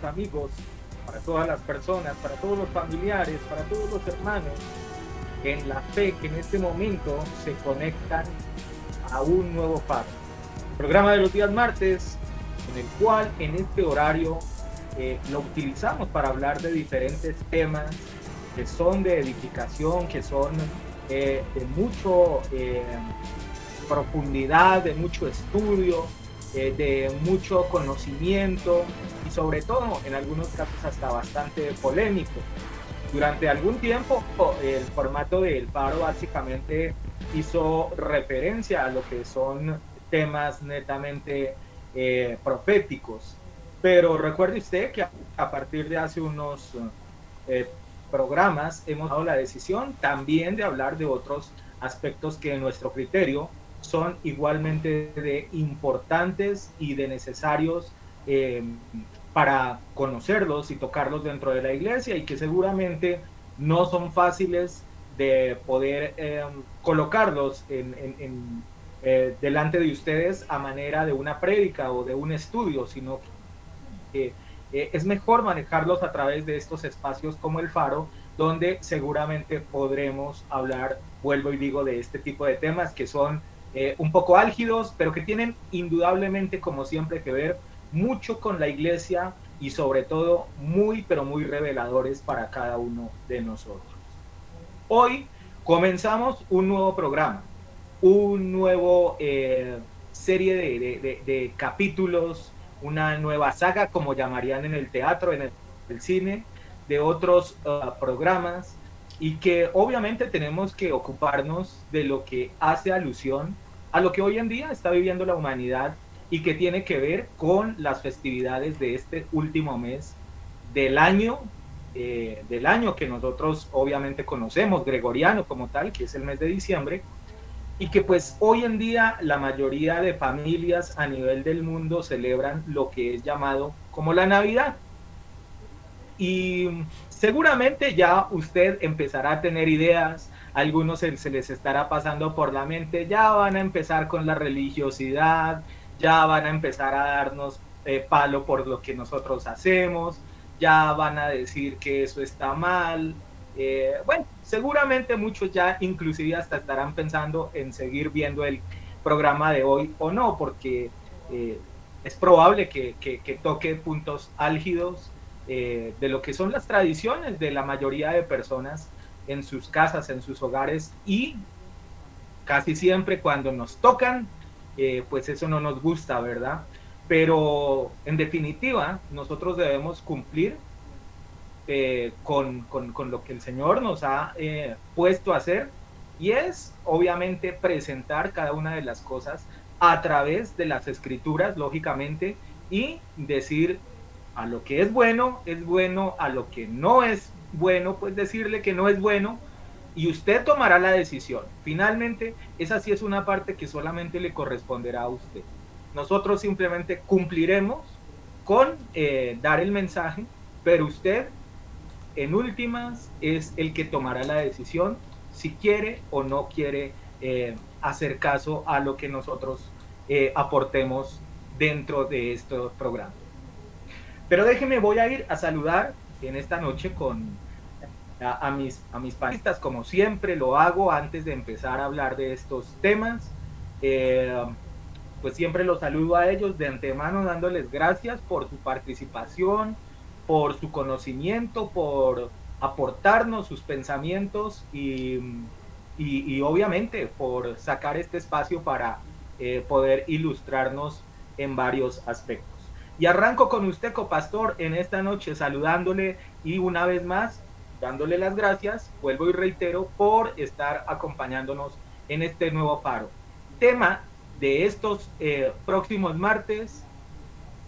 los amigos, para todas las personas, para todos los familiares, para todos los hermanos en la fe que en este momento se conectan a un nuevo faro. Programa de los días martes, en el cual en este horario lo utilizamos para hablar de diferentes temas que son de edificación, que son de mucho profundidad, de mucho estudio, de mucho conocimiento y sobre todo en algunos casos hasta bastante polémico. Durante algún tiempo el formato del faro básicamente hizo referencia a lo que son temas netamente proféticos. Pero recuerde usted que a partir de hace unos eh, programas hemos dado la decisión también de hablar de otros aspectos que en nuestro criterio son igualmente de importantes y de necesarios para conocerlos y tocarlos dentro de la iglesia y que seguramente no son fáciles de poder colocarlos delante de ustedes a manera de una prédica o de un estudio, sino que es mejor manejarlos a través de estos espacios como el Faro, donde seguramente podremos hablar, vuelvo y digo, de este tipo de temas que son un poco álgidos, pero que tienen indudablemente, como siempre, que ver mucho con la iglesia y sobre todo muy, pero muy reveladores para cada uno de nosotros. Hoy comenzamos un nuevo programa, un nuevo serie de capítulos, una nueva saga, como llamarían en el teatro, en el cine, de otros programas y que obviamente tenemos que ocuparnos de lo que hace alusión a lo que hoy en día está viviendo la humanidad y que tiene que ver con las festividades de este último mes del año que nosotros obviamente conocemos, gregoriano como tal, que es el mes de diciembre, y que pues hoy en día la mayoría de familias a nivel del mundo celebran lo que es llamado como la Navidad. Y seguramente ya usted empezará a tener ideas, a algunos se les estará pasando por la mente, ya van a empezar con la religiosidad, ya van a empezar a darnos palo por lo que nosotros hacemos, ya van a decir que eso está mal. Bueno, seguramente muchos ya inclusive hasta estarán pensando en seguir viendo el programa de hoy o no, porque eh, es probable que toque puntos álgidos de lo que son las tradiciones de la mayoría de personas en sus casas, en sus hogares y casi siempre cuando nos tocan, pues eso no nos gusta, ¿verdad? Pero en definitiva, nosotros debemos cumplir con lo que el Señor nos ha puesto a hacer y es obviamente presentar cada una de las cosas a través de las escrituras, lógicamente, y decir a lo que es bueno, a lo que no es bueno, pues decirle que no es bueno y usted tomará la decisión. Finalmente, esa sí es una parte que solamente le corresponderá a usted. Nosotros simplemente cumpliremos con dar el mensaje, pero usted en últimas es el que tomará la decisión si quiere o no quiere hacer caso a lo que nosotros aportemos dentro de estos programas. Pero déjeme, voy a ir a saludar en esta noche a mis panelistas, como siempre lo hago antes de empezar a hablar de estos temas. Eh, pues siempre los saludo a ellos de antemano dándoles gracias por su participación, por su conocimiento, por aportarnos sus pensamientos y obviamente por sacar este espacio para poder ilustrarnos en varios aspectos. Y arranco con usted, copastor, en esta noche saludándole y una vez más dándole las gracias, vuelvo y reitero, por estar acompañándonos en este nuevo faro. Tema de estos próximos martes,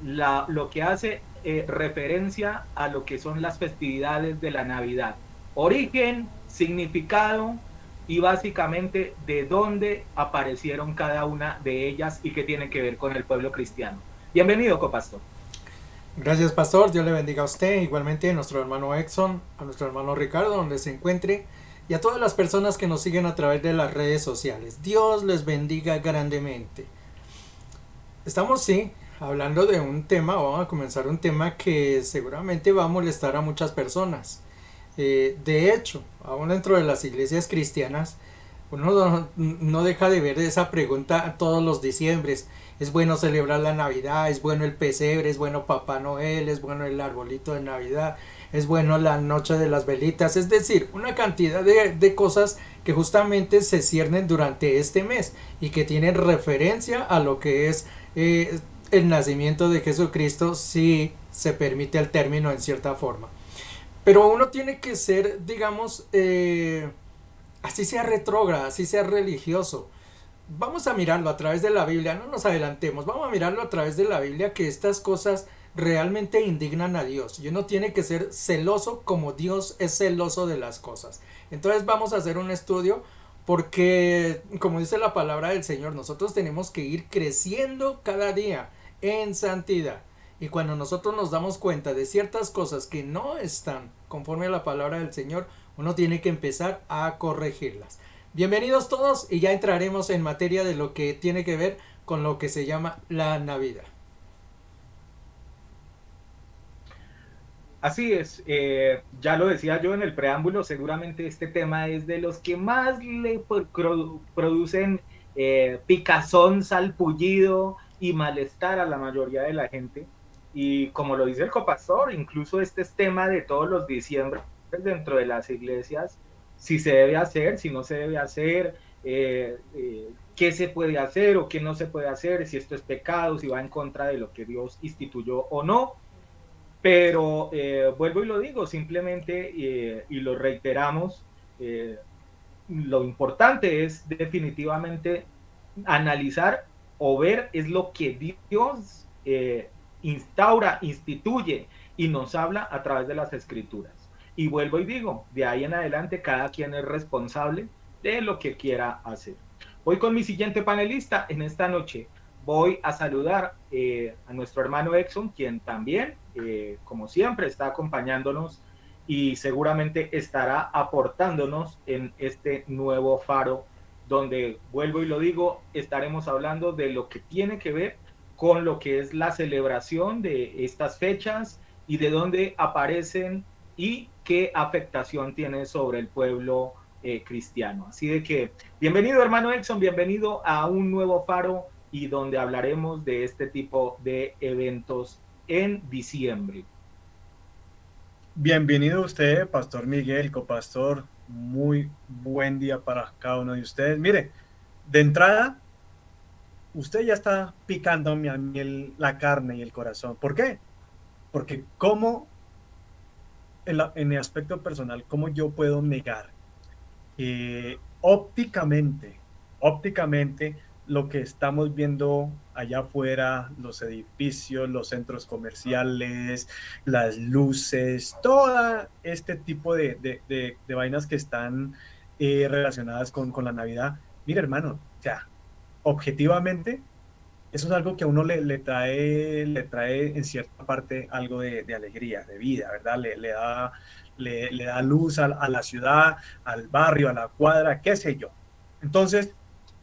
lo que hace referencia a lo que son las festividades de la Navidad. Origen, significado y básicamente de dónde aparecieron cada una de ellas y qué tiene que ver con el pueblo cristiano. Bienvenido, copastor. Gracias, pastor. Dios le bendiga a usted, igualmente a nuestro hermano Exxon, a nuestro hermano Ricardo, donde se encuentre, y a todas las personas que nos siguen a través de las redes sociales. Dios les bendiga grandemente. Estamos, sí, hablando de un tema, vamos a comenzar un tema que seguramente va a molestar a muchas personas. De hecho, aún dentro de las iglesias cristianas, uno no deja de ver esa pregunta todos los diciembres. Es bueno celebrar la Navidad, es bueno el pesebre, es bueno Papá Noel, es bueno el arbolito de Navidad, es bueno la noche de las velitas. Es decir, una cantidad de cosas que justamente se ciernen durante este mes y que tienen referencia a lo que es el nacimiento de Jesucristo, si se permite el término en cierta forma. Pero uno tiene que ser, digamos, así sea retrógrada, así sea religioso. Vamos a mirarlo a través de la Biblia, no nos adelantemos, vamos a mirarlo a través de la Biblia, que estas cosas realmente indignan a Dios y uno tiene que ser celoso como Dios es celoso de las cosas. Entonces vamos a hacer un estudio porque, como dice la palabra del Señor, nosotros tenemos que ir creciendo cada día en santidad. Y cuando nosotros nos damos cuenta de ciertas cosas que no están conforme a la palabra del Señor, uno tiene que empezar a corregirlas. Bienvenidos todos y ya entraremos en materia de lo que tiene que ver con lo que se llama la Navidad. Así es, ya lo decía yo en el preámbulo, seguramente este tema es de los que más le producen picazón, salpullido y malestar a la mayoría de la gente. Y como lo dice el copastor, incluso este es tema de todos los diciembre dentro de las iglesias, si se debe hacer, si no se debe hacer, qué se puede hacer o qué no se puede hacer, si esto es pecado, si va en contra de lo que Dios instituyó o no. Pero vuelvo y lo digo, simplemente, y lo reiteramos, eh, lo importante es definitivamente analizar o ver es lo que Dios instaura, instituye y nos habla a través de las escrituras. Y vuelvo y digo, de ahí en adelante cada quien es responsable de lo que quiera hacer. Voy con mi siguiente panelista en esta noche. Voy a saludar a nuestro hermano Exxon, quien también, como siempre, está acompañándonos y seguramente estará aportándonos en este nuevo faro, donde, vuelvo y lo digo, estaremos hablando de lo que tiene que ver con lo que es la celebración de estas fechas y de dónde aparecen y qué afectación tiene sobre el pueblo cristiano. Así de que, bienvenido hermano Exxon, bienvenido a un nuevo faro y donde hablaremos de este tipo de eventos en diciembre. Bienvenido usted, Pastor Miguel, copastor. Muy buen día para cada uno de ustedes. Mire, de entrada, usted ya está picando a mí la carne y el corazón. ¿Por qué? Porque en el aspecto personal, ¿cómo yo puedo negar ópticamente, lo que estamos viendo allá afuera, los edificios, los centros comerciales, las luces, todo este tipo de vainas que están relacionadas con la Navidad? Mira, hermano, o sea, objetivamente, eso es algo que a uno le trae en cierta parte algo de alegría, de vida, ¿verdad? Le da luz a la ciudad, al barrio, a la cuadra, qué sé yo. Entonces,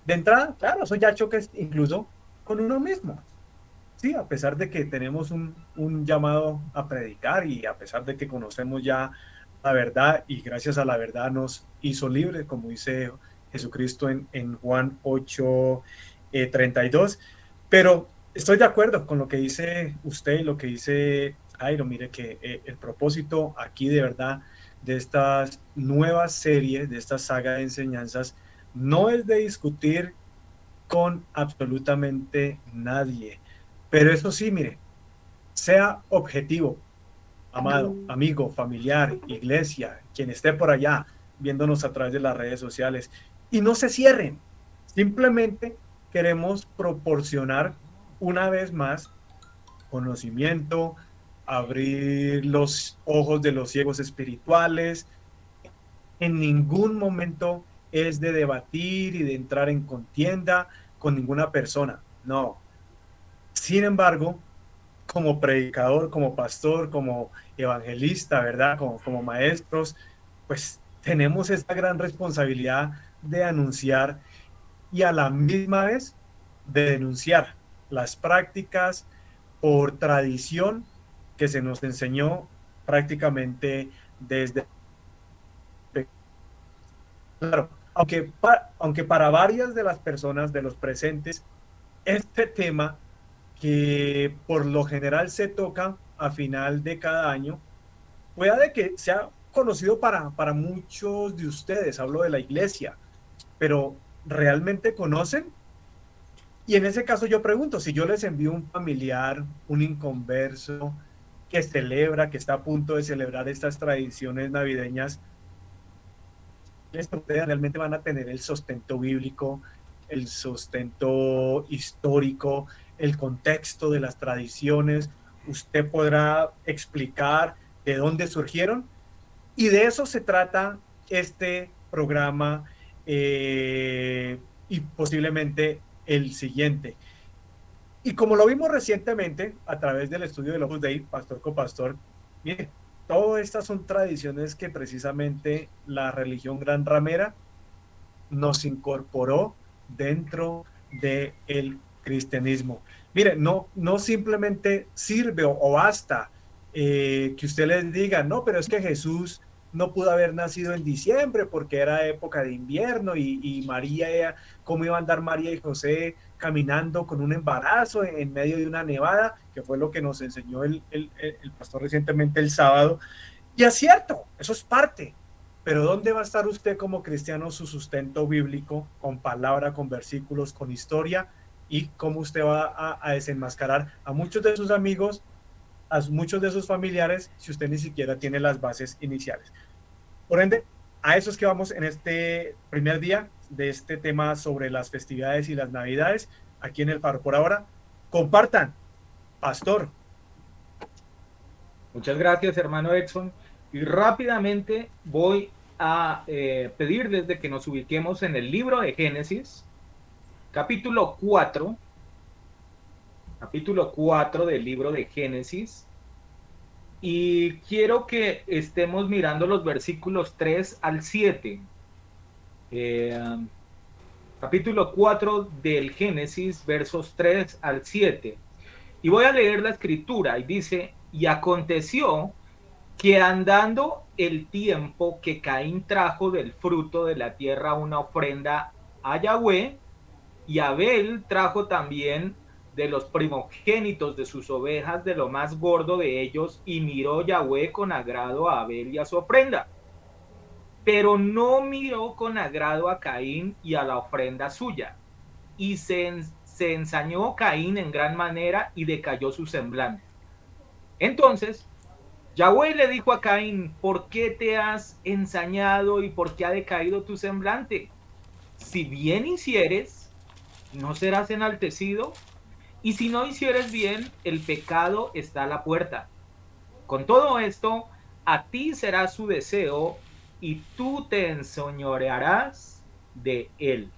de entrada, claro, eso ya choca incluso con uno mismo. Sí, a pesar de que tenemos un llamado a predicar y a pesar de que conocemos ya la verdad y gracias a la verdad nos hizo libres, como dice Jesucristo en Juan 8, 32. Pero estoy de acuerdo con lo que dice usted y lo que dice Jairo. Mire que el propósito aquí de verdad de estas nuevas series, de esta saga de enseñanzas, no es de discutir con absolutamente nadie. Pero eso sí, mire, sea objetivo, amado, amigo, familiar, iglesia, quien esté por allá viéndonos a través de las redes sociales, y no se cierren. Simplemente queremos proporcionar una vez más conocimiento, abrir los ojos de los ciegos espirituales. En ningún momento es de debatir y de entrar en contienda con ninguna persona. No. Sin embargo, como predicador, como pastor, como evangelista, ¿verdad? Como maestros, pues tenemos esta gran responsabilidad de anunciar y a la misma vez de denunciar las prácticas, por tradición que se nos enseñó prácticamente desde... Claro, aunque para varias de las personas, de los presentes, este tema que por lo general se toca a final de cada año, puede que sea conocido para muchos de ustedes, hablo de la iglesia, pero ¿realmente conocen? Y en ese caso yo pregunto, si yo les envío un familiar, un inconverso, que celebra, que está a punto de celebrar estas tradiciones navideñas, ustedes realmente van a tener el sustento bíblico, el sustento histórico, el contexto de las tradiciones, usted podrá explicar de dónde surgieron, y de eso se trata este programa, y posiblemente el siguiente. Y como lo vimos recientemente a través del estudio del Opus Dei, Pastor con Pastor, mire, todas estas son tradiciones que precisamente la religión gran ramera nos incorporó dentro del cristianismo. Mire, no simplemente sirve o basta que usted les diga, no, pero es que Jesús no pudo haber nacido en diciembre porque era época de invierno y María, ¿cómo iba a andar María y José caminando con un embarazo en medio de una nevada? Que fue lo que nos enseñó el pastor recientemente el sábado. Y es cierto, eso es parte. Pero ¿dónde va a estar usted como cristiano su sustento bíblico, con palabra, con versículos, con historia? ¿Y cómo usted va a desenmascarar a muchos de sus amigos, a muchos de sus familiares, si usted ni siquiera tiene las bases iniciales? Por ende, a eso es que vamos en este primer día de este tema sobre las festividades y las navidades, aquí en el Faro. Por ahora, compartan, pastor. Muchas gracias, hermano Edson. Y rápidamente voy a pedir desde que nos ubiquemos en el libro de Génesis, capítulo 4 del libro de Génesis. Y quiero que estemos mirando los versículos 3 al 7. Capítulo 4 del Génesis, versos 3 al 7. Y voy a leer la escritura y dice: y aconteció que andando el tiempo que Caín trajo del fruto de la tierra una ofrenda a Yahweh, y Abel trajo también de los primogénitos de sus ovejas, de lo más gordo de ellos, y miró Yahweh con agrado a Abel y a su ofrenda. Pero no miró con agrado a Caín y a la ofrenda suya. Y se ensañó Caín en gran manera y decayó su semblante. Entonces Yahweh le dijo a Caín: ¿por qué te has ensañado y por qué ha decaído tu semblante? Si bien hicieres, no serás enaltecido, y si no hicieres bien, el pecado está a la puerta. Con todo esto, a ti será su deseo, y tú te enseñorearás de él.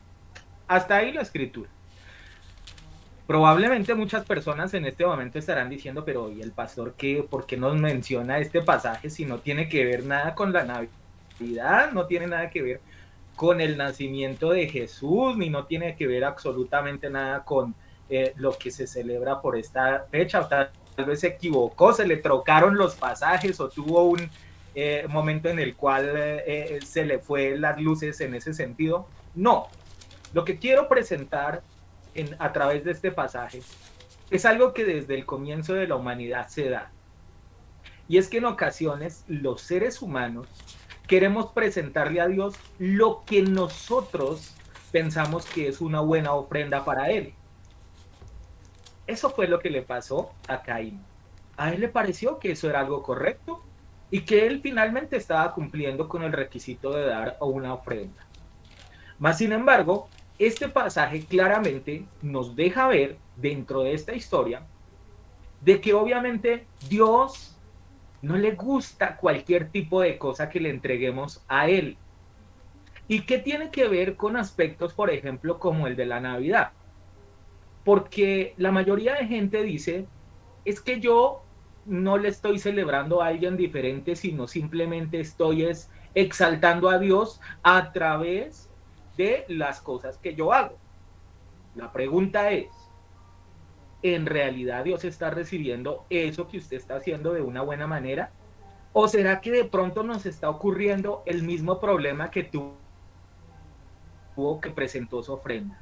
Hasta ahí la escritura. Probablemente muchas personas en este momento estarán diciendo: pero ¿y el pastor qué? ¿Por qué nos menciona este pasaje si no tiene que ver nada con la Navidad? No tiene nada que ver con el nacimiento de Jesús, ni no tiene que ver absolutamente nada con lo que se celebra por esta fecha. Tal vez se equivocó, se le trocaron los pasajes o tuvo un momento en el cual se le fue las luces en ese sentido. No, lo que quiero presentar a través de este pasaje es algo que desde el comienzo de la humanidad se da. Y es que en ocasiones los seres humanos queremos presentarle a Dios lo que nosotros pensamos que es una buena ofrenda para Él. Eso fue lo que le pasó a Caín. A él le pareció que eso era algo correcto y que él finalmente estaba cumpliendo con el requisito de dar una ofrenda. Mas, sin embargo, este pasaje claramente nos deja ver dentro de esta historia de que obviamente Dios no le gusta cualquier tipo de cosa que le entreguemos a Él. ¿Y qué tiene que ver con aspectos, por ejemplo, como el de la Navidad? Porque la mayoría de gente dice: es que yo no le estoy celebrando a alguien diferente, sino simplemente estoy exaltando a Dios a través de las cosas que yo hago. La pregunta es: en realidad Dios está recibiendo eso que usted está haciendo de una buena manera? ¿O será que de pronto nos está ocurriendo el mismo problema que tuvo que presentó su ofrenda?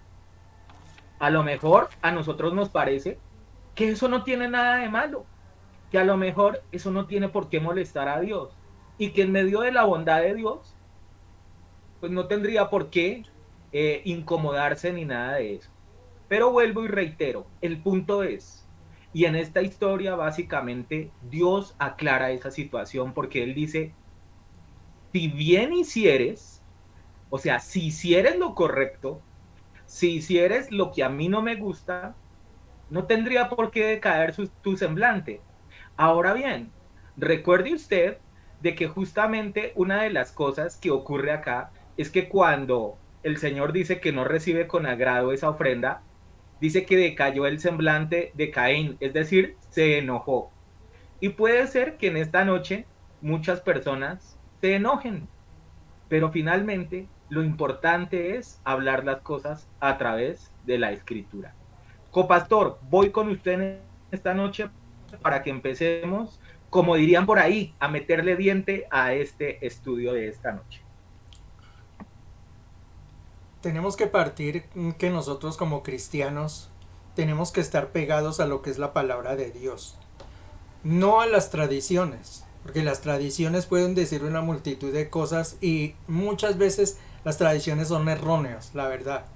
A lo mejor a nosotros nos parece que eso no tiene nada de malo, que a lo mejor eso no tiene por qué molestar a Dios y que en medio de la bondad de Dios, pues no tendría por qué incomodarse ni nada de eso. Pero vuelvo y reitero, el punto es, y en esta historia básicamente Dios aclara esa situación porque Él dice, si bien hicieres, o sea, si hicieres lo correcto, si hicieres lo que a mí no me gusta, no tendría por qué decaer tu semblante. Ahora bien, recuerde usted de que justamente una de las cosas que ocurre acá es que cuando el Señor dice que no recibe con agrado esa ofrenda, dice que decayó el semblante de Caín, es decir, se enojó. Y puede ser que en esta noche muchas personas se enojen, pero finalmente lo importante es hablar las cosas a través de la escritura. Copastor, voy con usted en esta noche para que empecemos, como dirían por ahí, a meterle diente a este estudio de esta noche. Tenemos que partir que nosotros como cristianos tenemos que estar pegados a lo que es la palabra de Dios, no a las tradiciones, porque las tradiciones pueden decir una multitud de cosas y muchas veces las tradiciones son erróneas, la verdad.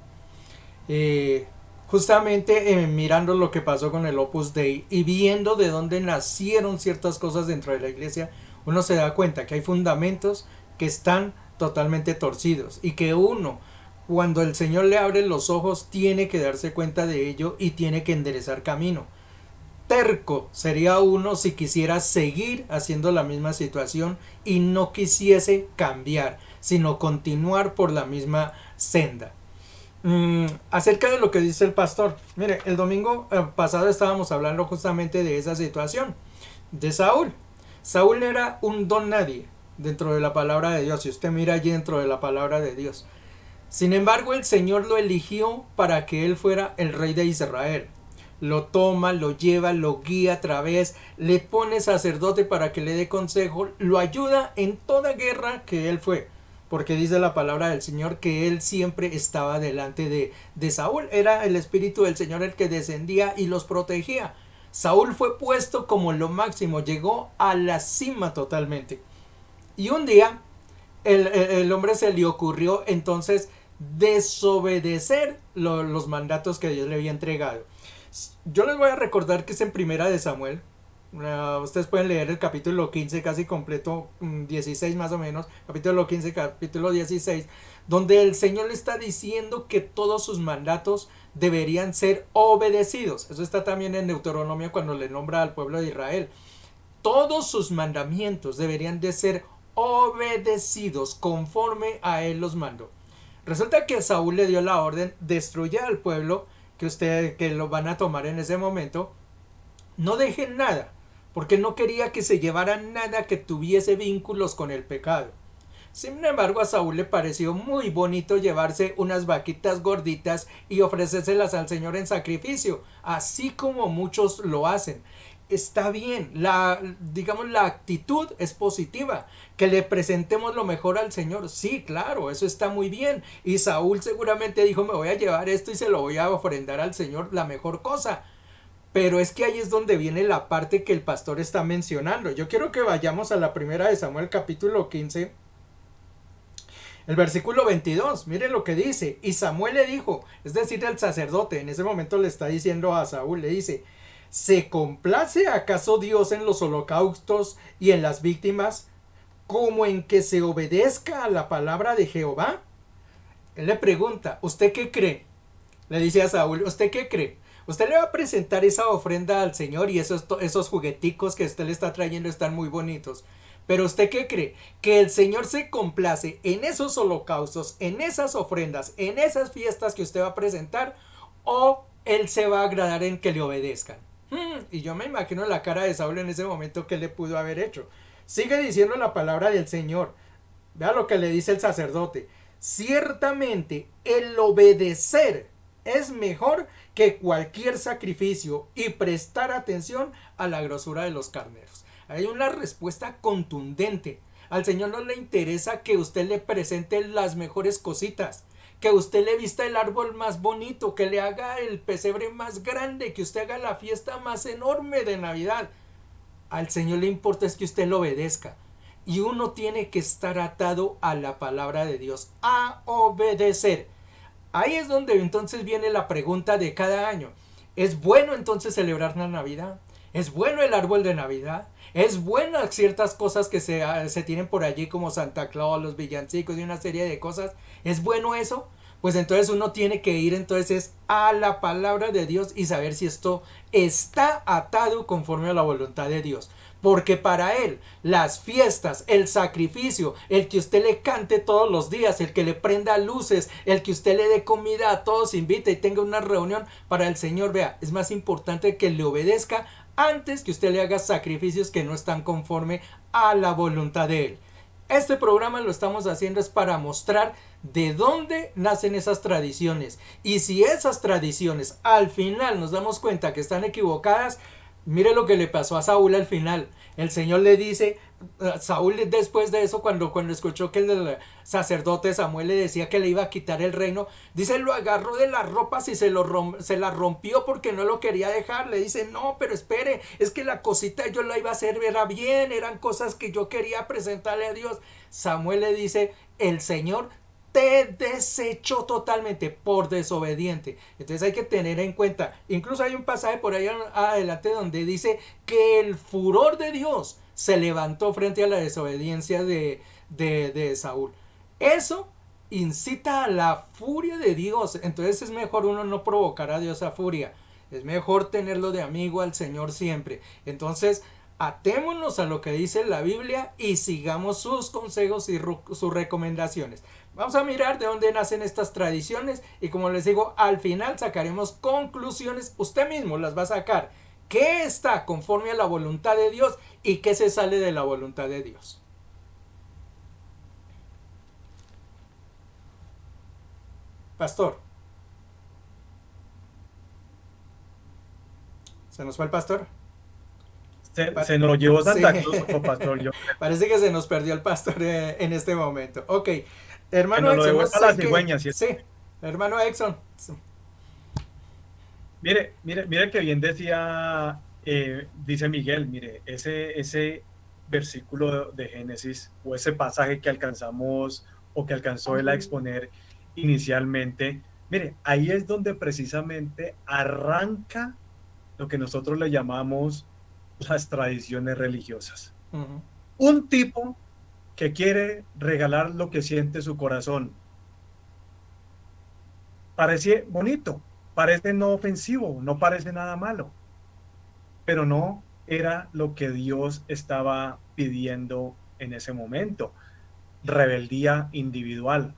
Eh, Justamente mirando lo que pasó con el Opus Dei y viendo de dónde nacieron ciertas cosas dentro de la iglesia, uno se da cuenta que hay fundamentos que están totalmente torcidos y que uno, cuando el Señor le abre los ojos, tiene que darse cuenta de ello y tiene que enderezar camino. Terco sería uno si quisiera seguir haciendo la misma situación y no quisiese cambiar, sino continuar por la misma senda. Acerca de lo que dice el pastor, mire, el domingo pasado estábamos hablando justamente de esa situación de Saúl. Saúl era un don nadie dentro de la palabra de Dios, si usted mira allí dentro de la palabra de Dios. Sin embargo, el Señor lo eligió para que él fuera el rey de Israel. Lo toma, lo lleva, lo guía a través, le pone sacerdote para que le dé consejo, lo ayuda en toda guerra que él fue. Porque dice la palabra del Señor que él siempre estaba delante de Saúl. Era el Espíritu del Señor el que descendía y los protegía. Saúl fue puesto como lo máximo, llegó a la cima totalmente. Y un día el hombre se le ocurrió entonces desobedecer los mandatos que Dios le había entregado. Yo les voy a recordar que es en Primera de Samuel. Ustedes pueden leer el capítulo 15 casi completo, 16 más o menos, capítulo 15, capítulo 16, donde el Señor le está diciendo que todos sus mandatos deberían ser obedecidos. Eso está también en Deuteronomio cuando le nombra al pueblo de Israel. Todos sus mandamientos deberían de ser obedecidos conforme a él los mandó. Resulta que Saúl le dio la orden: destruya al pueblo que lo van a tomar en ese momento, no dejen nada, porque no quería que se llevaran nada que tuviese vínculos con el pecado. Sin embargo, a Saúl le pareció muy bonito llevarse unas vaquitas gorditas y ofrecérselas al Señor en sacrificio, así como muchos lo hacen. Está bien, la actitud es positiva, que le presentemos lo mejor al Señor, sí, claro, eso está muy bien. Y Saúl seguramente dijo: me voy a llevar esto y se lo voy a ofrendar al Señor, la mejor cosa. Pero es que ahí es donde viene la parte que el pastor está mencionando. Yo quiero que vayamos a la Primera de Samuel capítulo 15, el versículo 22. Miren lo que dice: y Samuel le dijo, es decir, el sacerdote en ese momento le está diciendo a Saúl, le dice: ¿se complace acaso Dios en los holocaustos y en las víctimas, como en que se obedezca a la palabra de Jehová? Él le pregunta: ¿usted qué cree? Le dice a Saúl: ¿usted qué cree? Usted le va a presentar esa ofrenda al Señor y esos jugueticos que usted le está trayendo están muy bonitos. Pero ¿usted qué cree? ¿Que el Señor se complace en esos holocaustos, en esas ofrendas, en esas fiestas que usted va a presentar? ¿O Él se va a agradar en que le obedezcan? Y yo me imagino la cara de Saúl en ese momento que le pudo haber hecho. Sigue diciendo la palabra del Señor. Vea lo que le dice el sacerdote: ciertamente el obedecer es mejor que cualquier sacrificio y prestar atención a la grosura de los carneros. Hay una respuesta contundente. Al Señor no le interesa que usted le presente las mejores cositas, que usted le vista el árbol más bonito, que le haga el pesebre más grande, que usted haga la fiesta más enorme de Navidad. Al Señor le importa es que usted lo obedezca. Y uno tiene que estar atado a la palabra de Dios, a obedecer. Ahí es donde entonces viene la pregunta de cada año. ¿Es bueno entonces celebrar la Navidad? ¿Es bueno el árbol de Navidad? ¿Es bueno ciertas cosas que se tienen por allí como Santa Claus, los villancicos y una serie de cosas? ¿Es bueno eso? Pues entonces uno tiene que ir entonces a la palabra de Dios y saber si esto está atado conforme a la voluntad de Dios. Porque para él las fiestas, el sacrificio, el que usted le cante todos los días, el que le prenda luces, el que usted le dé comida a todos, invite y tenga una reunión para el Señor, vea, es más importante que le obedezca antes que usted le haga sacrificios que no están conforme a la voluntad de él. Este programa lo estamos haciendo es para mostrar de dónde nacen esas tradiciones. Y si esas tradiciones al final nos damos cuenta que están equivocadas, mire lo que le pasó a Saúl al final. El Señor le dice, Saúl después de eso, cuando escuchó que el sacerdote Samuel le decía que le iba a quitar el reino, dice, lo agarró de las ropas y se la rompió porque no lo quería dejar. Le dice, no, pero espere, es que la cosita yo la iba a hacer, era bien, eran cosas que yo quería presentarle a Dios. Samuel le dice, el Señor te desechó totalmente por desobediente. Entonces hay que tener en cuenta, incluso hay un pasaje por ahí adelante donde dice que el furor de Dios se levantó frente a la desobediencia de Saúl. Eso incita a la furia de Dios. Entonces es mejor uno no provocar a Dios a furia. Es mejor tenerlo de amigo al Señor siempre. Entonces atémonos a lo que dice la Biblia y sigamos sus consejos y sus recomendaciones. Vamos a mirar de dónde nacen estas tradiciones y como les digo, al final sacaremos conclusiones, usted mismo las va a sacar. ¿Qué está conforme a la voluntad de Dios y qué se sale de la voluntad de Dios? Pastor. ¿Se nos fue el pastor? Se nos lo llevó Santa Sí. Claus, pastor. Yo, Parece que se nos perdió el pastor en este momento. Ok, que hermano nos lo Exxon, no devuelva sé las qué. cigüeñas. ¿Sí? Sí, hermano Exxon. Mire que bien decía, dice Miguel, mire, ese versículo de Génesis o ese pasaje que alcanzamos o que alcanzó él a exponer inicialmente, mire, ahí es donde precisamente arranca lo que nosotros le llamamos las tradiciones religiosas. Uh-huh. Un tipo que quiere regalar lo que siente su corazón. Parece bonito, parece no ofensivo, no parece nada malo, pero no era lo que Dios estaba pidiendo en ese momento. Rebeldía individual.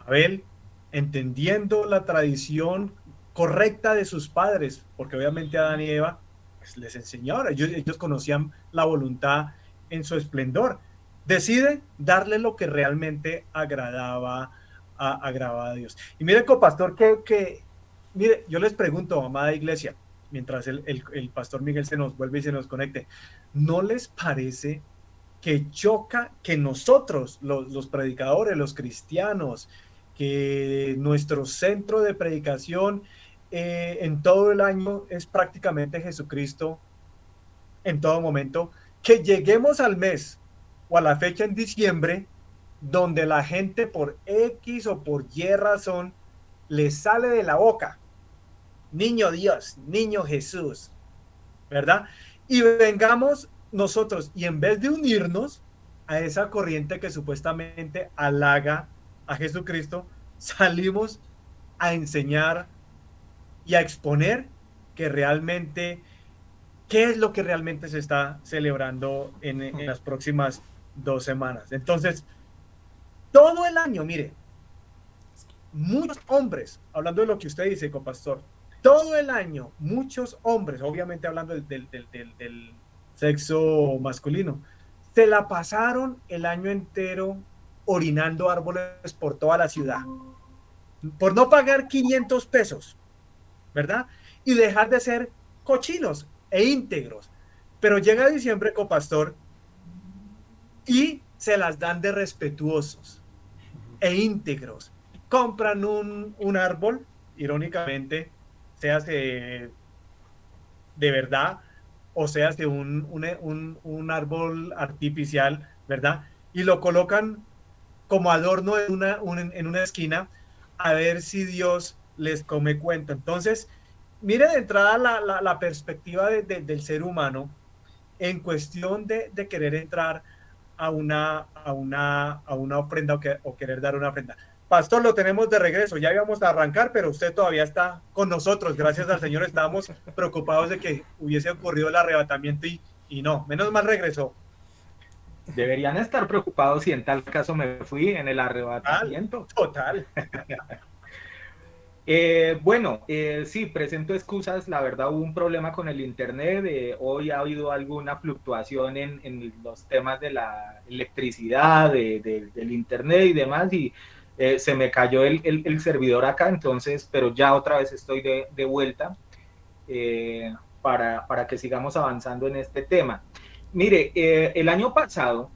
Abel, entendiendo la tradición correcta de sus padres, porque obviamente Adán y Eva pues, les enseñaron, ellos conocían la voluntad en su esplendor, decide darle lo que realmente agradaba a Dios. Y mire, copastor, mire, yo les pregunto, amada iglesia, mientras el pastor Miguel se nos vuelve y se nos conecte, ¿no les parece que choca que nosotros, los predicadores, los cristianos, que nuestro centro de predicación en todo el año es prácticamente Jesucristo en todo momento, que lleguemos al mes o a la fecha en diciembre donde la gente por X o por Y razón le sale de la boca niño Dios, niño Jesús, ¿verdad? Y vengamos nosotros y en vez de unirnos a esa corriente que supuestamente halaga a Jesucristo, salimos a enseñar y a exponer que realmente, qué es lo que realmente se está celebrando en las próximas 2 semanas. Entonces, todo el año, mire, muchos hombres, hablando de lo que usted dice, copastor, todo el año, muchos hombres, obviamente hablando del sexo masculino, se la pasaron el año entero orinando árboles por toda la ciudad. por no pagar 500 pesos, ¿verdad? Y dejar de ser cochinos e íntegros. Pero llega diciembre, copastor, y se las dan de respetuosos e íntegros. Compran un árbol, irónicamente, sea de verdad o sea de un árbol artificial, ¿verdad? Y lo colocan como adorno en una esquina a ver si Dios les come cuento. Entonces, mire de entrada la perspectiva del ser humano en cuestión de querer entrar a una ofrenda o querer dar una ofrenda. Pastor, lo tenemos de regreso. Ya íbamos a arrancar, pero usted todavía está con nosotros. Gracias al Señor. Estábamos preocupados de que hubiese ocurrido el arrebatamiento y no. Menos mal regresó. Deberían estar preocupados si en tal caso me fui en el arrebatamiento. Total. Bueno, sí, presento excusas. La verdad hubo un problema con el internet. Hoy ha habido alguna fluctuación en los temas de la electricidad, del internet y demás, y se me cayó el servidor acá, entonces, pero ya otra vez estoy de vuelta para que sigamos avanzando en este tema. Mire, el año pasado,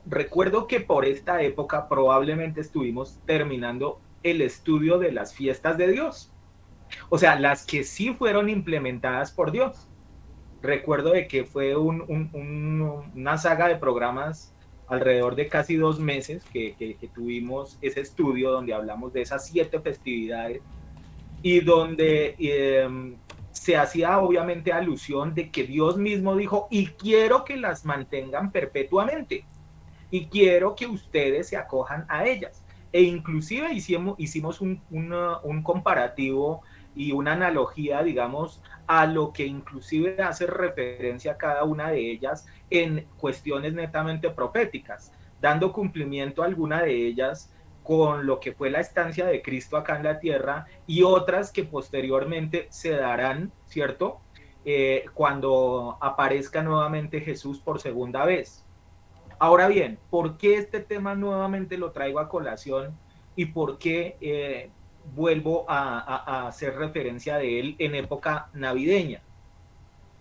recuerdo que por esta época probablemente estuvimos terminando el estudio de las fiestas de Dios, o sea, las que sí fueron implementadas por Dios. Recuerdo de que fue una saga de programas alrededor de casi 2 meses que tuvimos ese estudio donde hablamos de esas 7 festividades y donde se hacía obviamente alusión de que Dios mismo dijo, y quiero que las mantengan perpetuamente, y quiero que ustedes se acojan a ellas. E inclusive hicimos un comparativo y una analogía, digamos, a lo que inclusive hace referencia a cada una de ellas en cuestiones netamente proféticas, dando cumplimiento a alguna de ellas con lo que fue la estancia de Cristo acá en la tierra y otras que posteriormente se darán, ¿cierto? Cuando aparezca nuevamente Jesús por segunda vez. Ahora bien, ¿por qué este tema nuevamente lo traigo a colación y por qué vuelvo a hacer referencia de él en época navideña?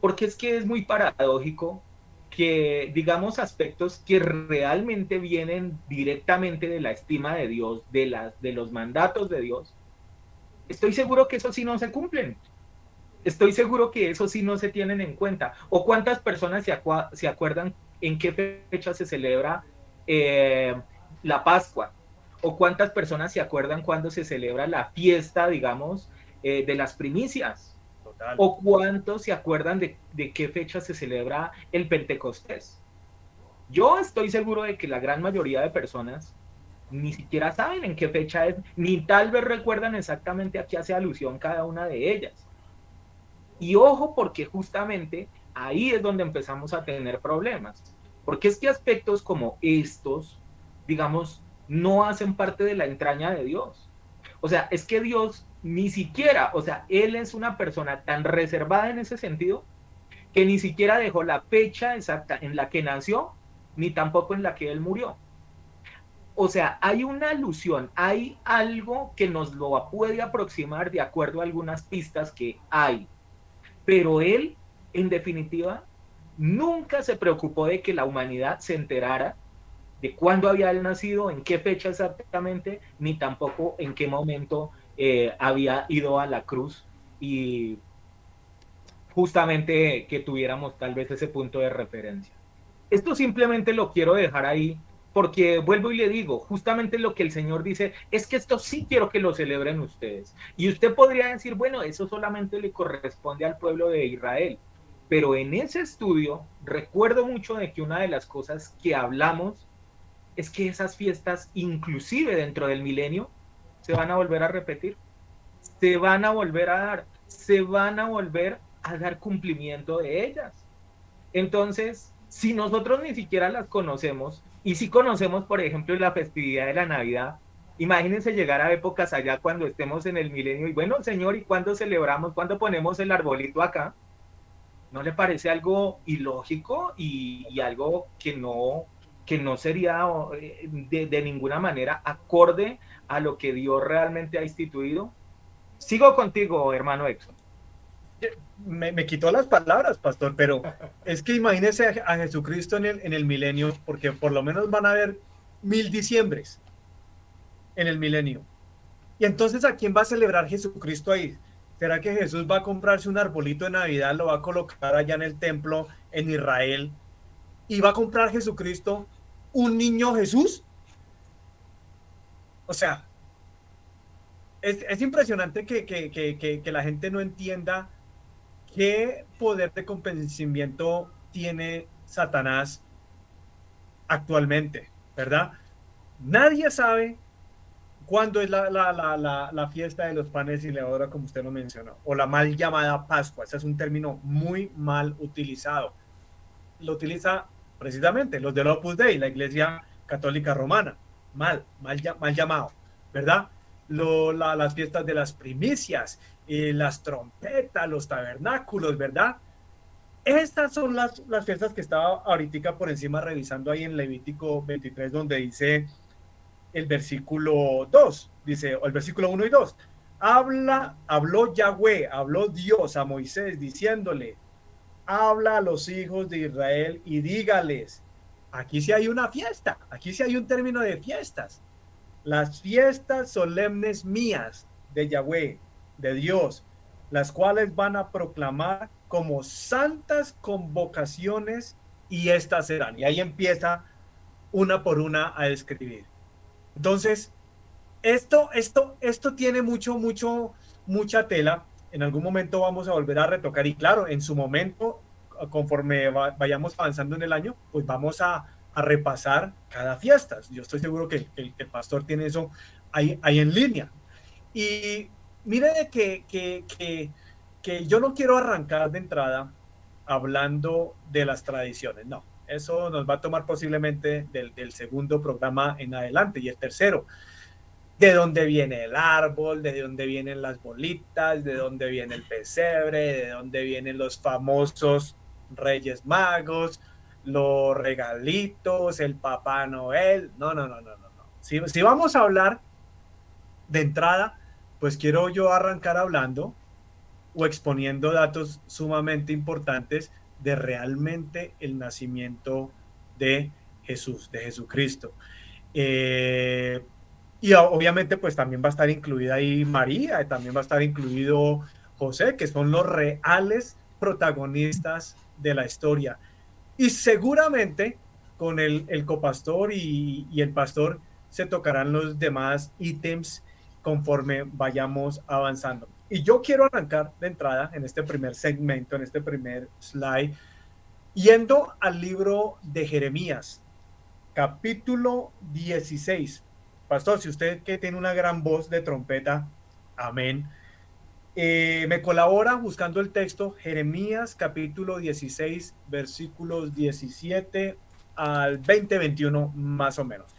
Porque es que es muy paradójico que digamos aspectos que realmente vienen directamente de la estima de Dios, de los mandatos de Dios, estoy seguro que eso sí no se cumplen. Estoy seguro que eso sí no se tienen en cuenta. ¿O cuántas personas se acuerdan en qué fecha se celebra la Pascua? ¿O cuántas personas se acuerdan cuando se celebra la fiesta, digamos, de las primicias? Total. ¿O cuántos se acuerdan de qué fecha se celebra el Pentecostés? Yo estoy seguro de que la gran mayoría de personas ni siquiera saben en qué fecha es, ni tal vez recuerdan exactamente a qué hace alusión cada una de ellas. Y ojo, porque justamente ahí es donde empezamos a tener problemas. Porque es que aspectos como estos, digamos, no hacen parte de la entraña de Dios. O sea, es que Dios ni siquiera, o sea, Él es una persona tan reservada en ese sentido que ni siquiera dejó la fecha exacta en la que nació, ni tampoco en la que Él murió. O sea, hay una alusión, hay algo que nos lo puede aproximar de acuerdo a algunas pistas que hay. Pero él, en definitiva, nunca se preocupó de que la humanidad se enterara de cuándo había él nacido, en qué fecha exactamente, ni tampoco en qué momento había ido a la cruz y justamente que tuviéramos tal vez ese punto de referencia. Esto simplemente lo quiero dejar ahí porque vuelvo y le digo, justamente lo que el Señor dice es que esto sí quiero que lo celebren ustedes. Y usted podría decir, bueno, eso solamente le corresponde al pueblo de Israel. Pero en ese estudio recuerdo mucho de que una de las cosas que hablamos es que esas fiestas, inclusive dentro del milenio, se van a volver a repetir, se van a volver a dar, se van a volver a dar cumplimiento de ellas. Entonces, si nosotros ni siquiera las conocemos, y si conocemos, por ejemplo, la festividad de la Navidad, imagínense llegar a épocas allá cuando estemos en el milenio y bueno, Señor, ¿y cuándo celebramos? ¿Cuándo ponemos el arbolito acá? ¿No le parece algo ilógico y algo que no sería de ninguna manera acorde a lo que Dios realmente ha instituido. Sigo contigo, hermano Exxon. Me quitó las palabras, pastor, pero es que imagínese a Jesucristo en el milenio, porque por lo menos van a haber 1000 diciembres en el milenio. Y entonces, ¿a quién va a celebrar Jesucristo ahí? ¿Será que Jesús va a comprarse un arbolito de Navidad, lo va a colocar allá en el templo en Israel y va a comprar Jesucristo un niño Jesús? O sea, es impresionante que la gente no entienda qué poder de convencimiento tiene Satanás actualmente, ¿verdad? Nadie sabe cuándo es la fiesta de los panes sin levadura, como usted lo mencionó, o la mal llamada Pascua. Ese es un término muy mal utilizado. Lo utiliza precisamente los del Opus Dei, la Iglesia Católica Romana. Mal llamado, ¿verdad? Las fiestas de las primicias, las trompetas, los tabernáculos, ¿verdad? Estas son las fiestas que estaba ahorita por encima revisando ahí en Levítico 23, donde dice el versículo 2, dice, o el versículo 1 y 2, habló Yahweh, habló Dios a Moisés diciéndole, habla a los hijos de Israel y dígales, aquí sí hay una fiesta, aquí sí hay un término de fiestas, las fiestas solemnes mías de Yahweh, de Dios, las cuales van a proclamar como santas convocaciones y estas serán. Y ahí empieza una por una a describir. Entonces, esto tiene mucha tela. En algún momento vamos a volver a retocar y claro, en su momento, conforme vayamos avanzando en el año, pues vamos a repasar cada fiesta. Yo estoy seguro que el pastor tiene eso ahí en línea. Y mire que yo no quiero arrancar de entrada hablando de las tradiciones, no. Eso nos va a tomar posiblemente del segundo programa en adelante y el tercero. De dónde viene el árbol, de dónde vienen las bolitas, de dónde viene el pesebre, de dónde vienen los famosos Reyes Magos, los regalitos, el Papá Noel. No. Si vamos a hablar de entrada, pues quiero yo arrancar hablando o exponiendo datos sumamente importantes de realmente el nacimiento de Jesús, de Jesucristo. Y obviamente pues también va a estar incluida ahí María, también va a estar incluido José, que son los reales protagonistas de la historia. Y seguramente con el copastor y el pastor se tocarán los demás ítems conforme vayamos avanzando. Y yo quiero arrancar de entrada en este primer segmento, en este primer slide, yendo al libro de Jeremías, capítulo 16. Pastor, si usted que tiene una gran voz de trompeta, amén, me colabora buscando el texto, Jeremías capítulo 16, versículos 17 al 20-21 más o menos.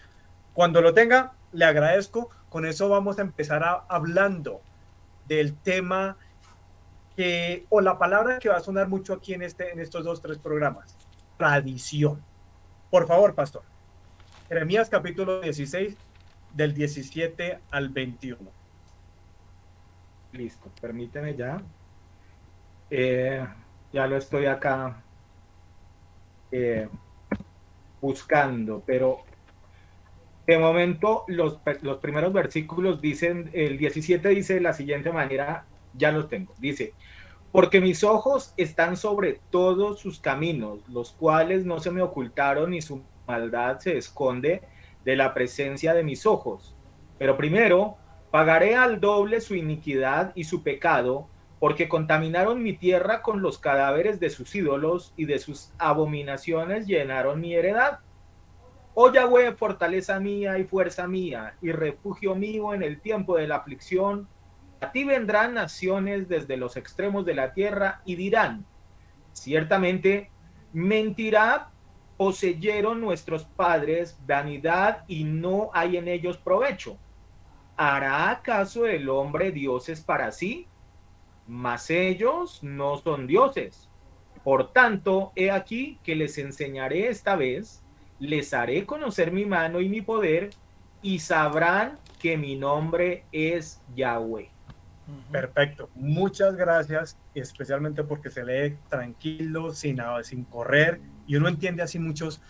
Cuando lo tenga, le agradezco. Con eso vamos a empezar hablando del tema o la palabra que va a sonar mucho aquí en estos 2-3 programas, tradición. Por favor, pastor. Jeremías capítulo 16, del 17 al 21. Listo, permíteme ya. Ya lo estoy acá buscando, pero de momento los primeros versículos dicen, el 17 dice de la siguiente manera, ya los tengo, dice, porque mis ojos están sobre todos sus caminos, los cuales no se me ocultaron y su maldad se esconde de la presencia de mis ojos. Pero primero pagaré al doble su iniquidad y su pecado, porque contaminaron mi tierra con los cadáveres de sus ídolos y de sus abominaciones llenaron mi heredad. Oh Yahweh, fortaleza mía y fuerza mía, y refugio mío en el tiempo de la aflicción, a ti vendrán naciones desde los extremos de la tierra y dirán, ciertamente, mentira poseyeron nuestros padres vanidad y no hay en ellos provecho. ¿Hará acaso el hombre dioses para sí? Mas ellos no son dioses. Por tanto, he aquí que les enseñaré esta vez les haré conocer mi mano y mi poder, y sabrán que mi nombre es Yahweh. Perfecto, muchas gracias, especialmente porque se lee tranquilo, sin correr, y uno entiende así muchos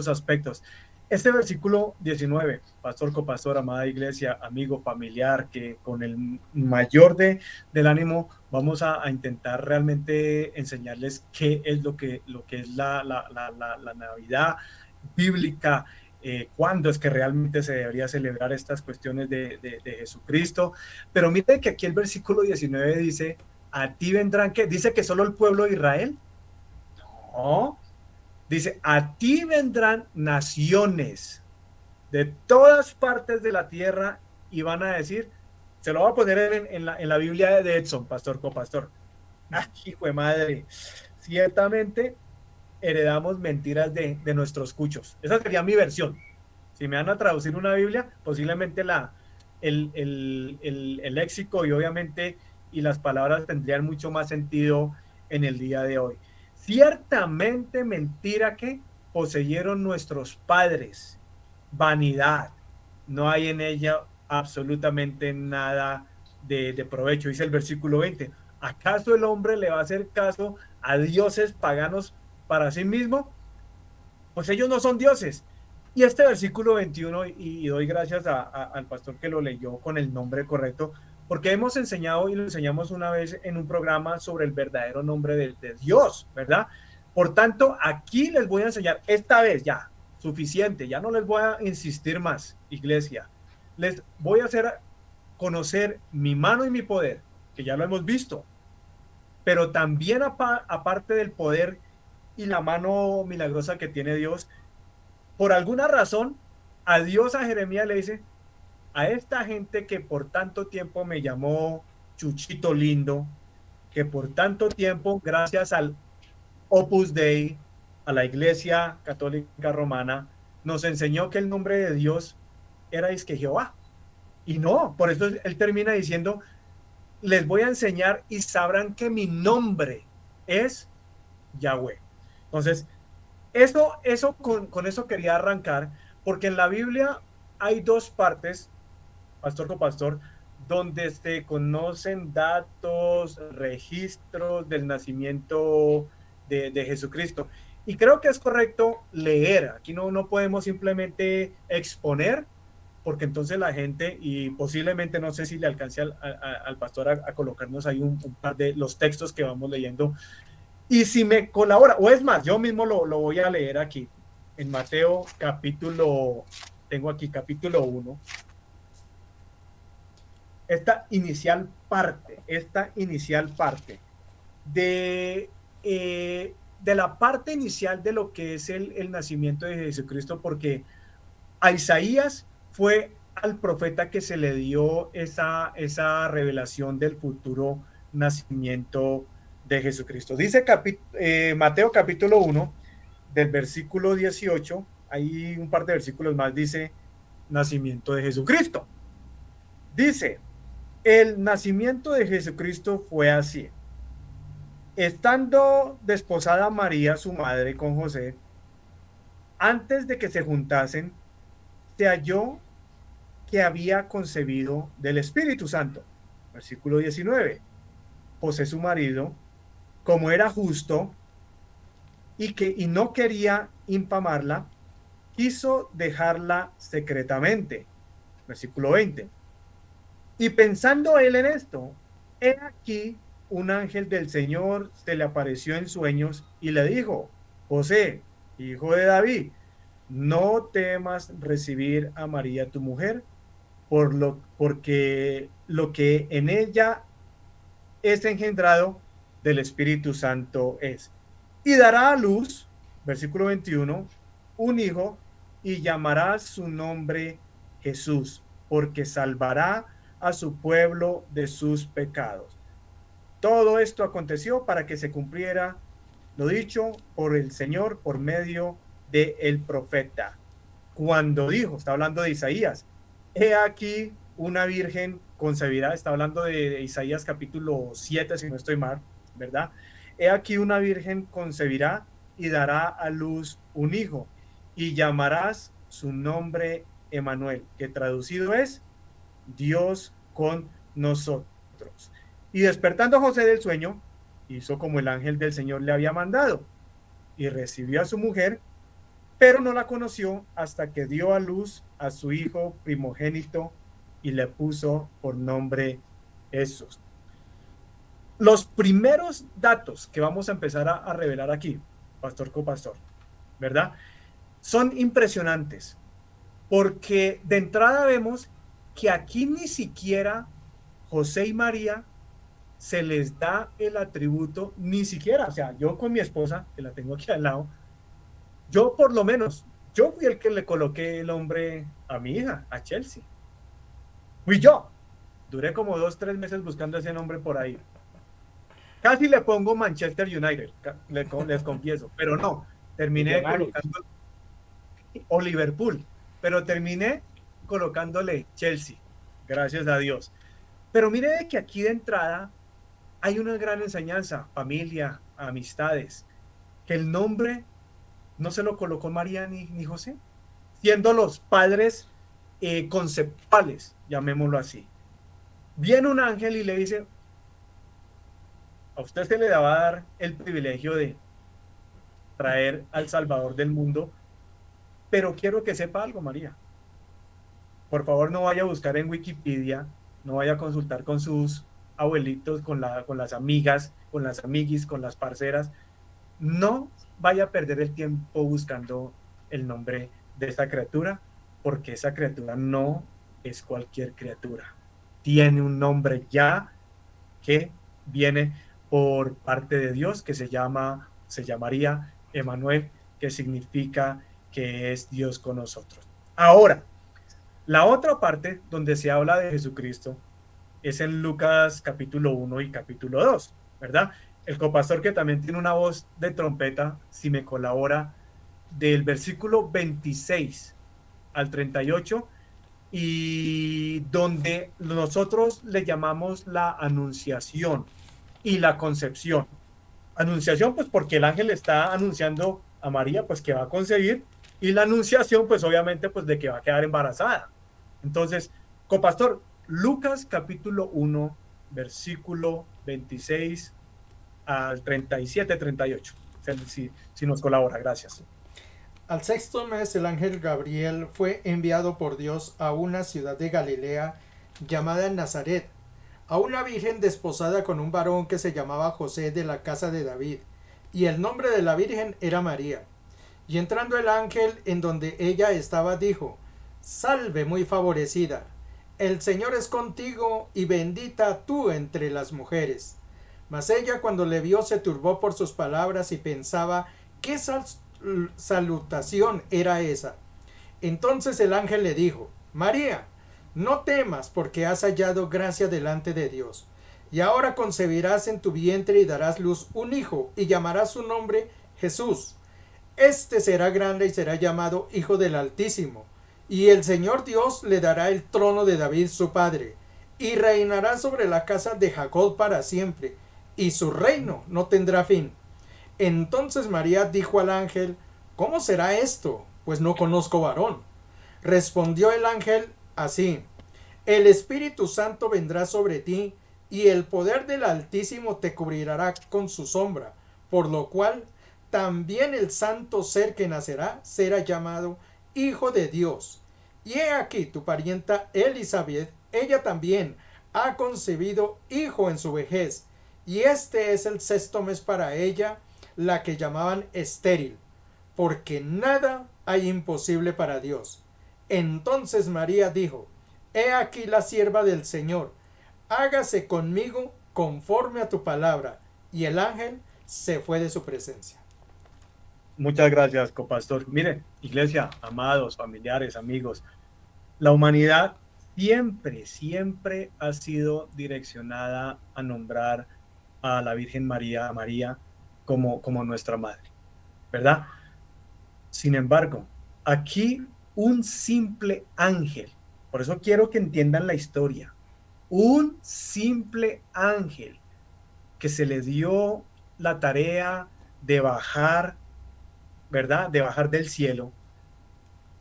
aspectos. Este versículo 19, pastor, copastor, amada iglesia, amigo, familiar, que con el mayor del ánimo vamos a intentar realmente enseñarles qué es lo que es la Navidad bíblica, cuándo es que realmente se debería celebrar estas cuestiones de Jesucristo. Pero mire que aquí el versículo 19 dice, a ti vendrán, ¿qué? Dice que solo el pueblo de Israel. No, dice, a ti vendrán naciones de todas partes de la tierra y van a decir, se lo voy a poner en la Biblia de Edson, pastor, copastor. Ah, hijo de madre, ciertamente heredamos mentiras de nuestros cuchos. Esa sería mi versión. Si me van a traducir una Biblia, posiblemente el léxico y obviamente y las palabras tendrían mucho más sentido en el día de hoy. Ciertamente mentira que poseyeron nuestros padres, vanidad, no hay en ella absolutamente nada de provecho, dice el versículo 20. ¿Acaso el hombre le va a hacer caso a dioses paganos para sí mismo? Pues ellos no son dioses. Y este versículo 21, y doy gracias al pastor que lo leyó con el nombre correcto, porque hemos enseñado y lo enseñamos una vez en un programa sobre el verdadero nombre de Dios, ¿verdad? Por tanto, aquí les voy a enseñar, esta vez ya, suficiente, ya no les voy a insistir más, iglesia. Les voy a hacer conocer mi mano y mi poder, que ya lo hemos visto, pero también aparte del poder y la mano milagrosa que tiene Dios, por alguna razón, a Dios, a Jeremías le dice, a esta gente que por tanto tiempo me llamó Chuchito lindo, que por tanto tiempo, gracias al Opus Dei, a la Iglesia Católica Romana, nos enseñó que el nombre de Dios era Isque Jehová. Y no, por eso él termina diciendo, les voy a enseñar y sabrán que mi nombre es Yahweh. Entonces, con eso quería arrancar, porque en la Biblia hay dos partes, pastor con pastor, donde se conocen datos, registros del nacimiento de Jesucristo. Y creo que es correcto leer. Aquí no podemos simplemente exponer, porque entonces la gente, y posiblemente no sé si le alcance al pastor a colocarnos ahí un par de los textos que vamos leyendo. Y si me colabora, o es más, yo mismo lo voy a leer aquí, en Mateo tengo aquí capítulo 1, esta inicial parte de la parte inicial de lo que es el nacimiento de Jesucristo, porque a Isaías fue al profeta que se le dio esa revelación del futuro nacimiento de Jesucristo. Dice Mateo capítulo 1, del versículo 18, hay un par de versículos más, dice nacimiento de Jesucristo. Dice, el nacimiento de Jesucristo fue así. Estando desposada María, su madre, con José, antes de que se juntasen, se halló que había concebido del Espíritu Santo. Versículo 19. José, su marido, como era justo y no quería infamarla, quiso dejarla secretamente. Versículo 20. Y pensando él en esto, he aquí un ángel del Señor se le apareció en sueños y le dijo, José, hijo de David, no temas recibir a María tu mujer, porque lo que en ella es engendrado del Espíritu Santo es. Y dará a luz, versículo 21, un hijo y llamará su nombre Jesús, porque salvará a su pueblo de sus pecados. Todo esto aconteció para que se cumpliera lo dicho por el Señor por medio del profeta. Cuando dijo, está hablando de Isaías, he aquí una virgen concebirá, está hablando de Isaías capítulo 7, si no estoy mal, ¿verdad? He aquí una virgen concebirá y dará a luz un hijo, y llamarás su nombre Emanuel, que traducido es Dios con nosotros. Y despertando José del sueño, hizo como el ángel del Señor le había mandado y recibió a su mujer, pero no la conoció hasta que dio a luz a su hijo primogénito y le puso por nombre Jesús. Los primeros datos que vamos a empezar a revelar aquí, pastor copastor, ¿verdad? Son impresionantes, porque de entrada vemos que aquí ni siquiera José y María se les da el atributo, ni siquiera, o sea, yo con mi esposa, que la tengo aquí al lado, yo por lo menos, yo fui el que le coloqué el nombre a mi hija, a Chelsea. Fui yo. Duré como 2, 3 meses buscando ese nombre por ahí. Casi le pongo Manchester United, les confieso, pero no, terminé Millonarios. colocando, o Liverpool, pero terminé colocándole Chelsea, gracias a Dios. Pero mire que aquí de entrada hay una gran enseñanza, familia, amistades, que el nombre no se lo colocó María ni José, siendo los padres conceptuales, llamémoslo así. Viene un ángel y le dice, a usted se le va a dar el privilegio de traer al Salvador del mundo, pero quiero que sepa algo, María. Por favor, no vaya a buscar en Wikipedia, no vaya a consultar con sus abuelitos, con las amigas, con las amiguis, con las parceras. No vaya a perder el tiempo buscando el nombre de esa criatura, porque esa criatura no es cualquier criatura. Tiene un nombre ya que viene por parte de Dios, que se llamaría Emanuel, que significa que es Dios con nosotros. Ahora, la otra parte donde se habla de Jesucristo es en Lucas capítulo 1 y capítulo 2, ¿verdad? El copastor, que también tiene una voz de trompeta, si me colabora, del versículo 26 al 38, y donde nosotros le llamamos la anunciación y la concepción. Anunciación, pues porque el ángel está anunciando a María, pues que va a concebir, y la anunciación, pues obviamente, pues de que va a quedar embarazada. Entonces, copastor, Lucas capítulo 1, versículo 26 al 37, 38. Si nos colabora, gracias. Al sexto mes el ángel Gabriel fue enviado por Dios a una ciudad de Galilea llamada Nazaret, a una virgen desposada con un varón que se llamaba José, de la casa de David, y el nombre de la virgen era María. Y entrando el ángel en donde ella estaba, dijo: Salve, muy favorecida, el Señor es contigo, y bendita tú entre las mujeres. Mas ella, cuando le vio, se turbó por sus palabras y pensaba qué salutación era esa. Entonces el ángel le dijo: María, no temas, porque has hallado gracia delante de Dios. Y ahora concebirás en tu vientre y darás luz un hijo, y llamarás su nombre Jesús. Este será grande y será llamado Hijo del Altísimo. Y el Señor Dios le dará el trono de David su padre, y reinará sobre la casa de Jacob para siempre, y su reino no tendrá fin. Entonces María dijo al ángel: ¿Cómo será esto? Pues no conozco varón. Respondió el ángel así: El Espíritu Santo vendrá sobre ti, y el poder del Altísimo te cubrirá con su sombra, por lo cual también el santo ser que nacerá será llamado Hijo de Dios. Y he aquí tu parienta Elizabeth, ella también ha concebido hijo en su vejez, y este es el sexto mes para ella, la que llamaban estéril, porque nada hay imposible para Dios. Entonces María dijo: He aquí la sierva del Señor, hágase conmigo conforme a tu palabra. Y el ángel se fue de su presencia. Muchas gracias, copastor. Mire, iglesia, amados, familiares, amigos, la humanidad siempre ha sido direccionada a nombrar a la Virgen María, a María, como nuestra madre, ¿verdad? Sin embargo, aquí un simple ángel, por eso quiero que entiendan la historia, un simple ángel que se le dio la tarea de bajar, ¿verdad? De bajar del cielo,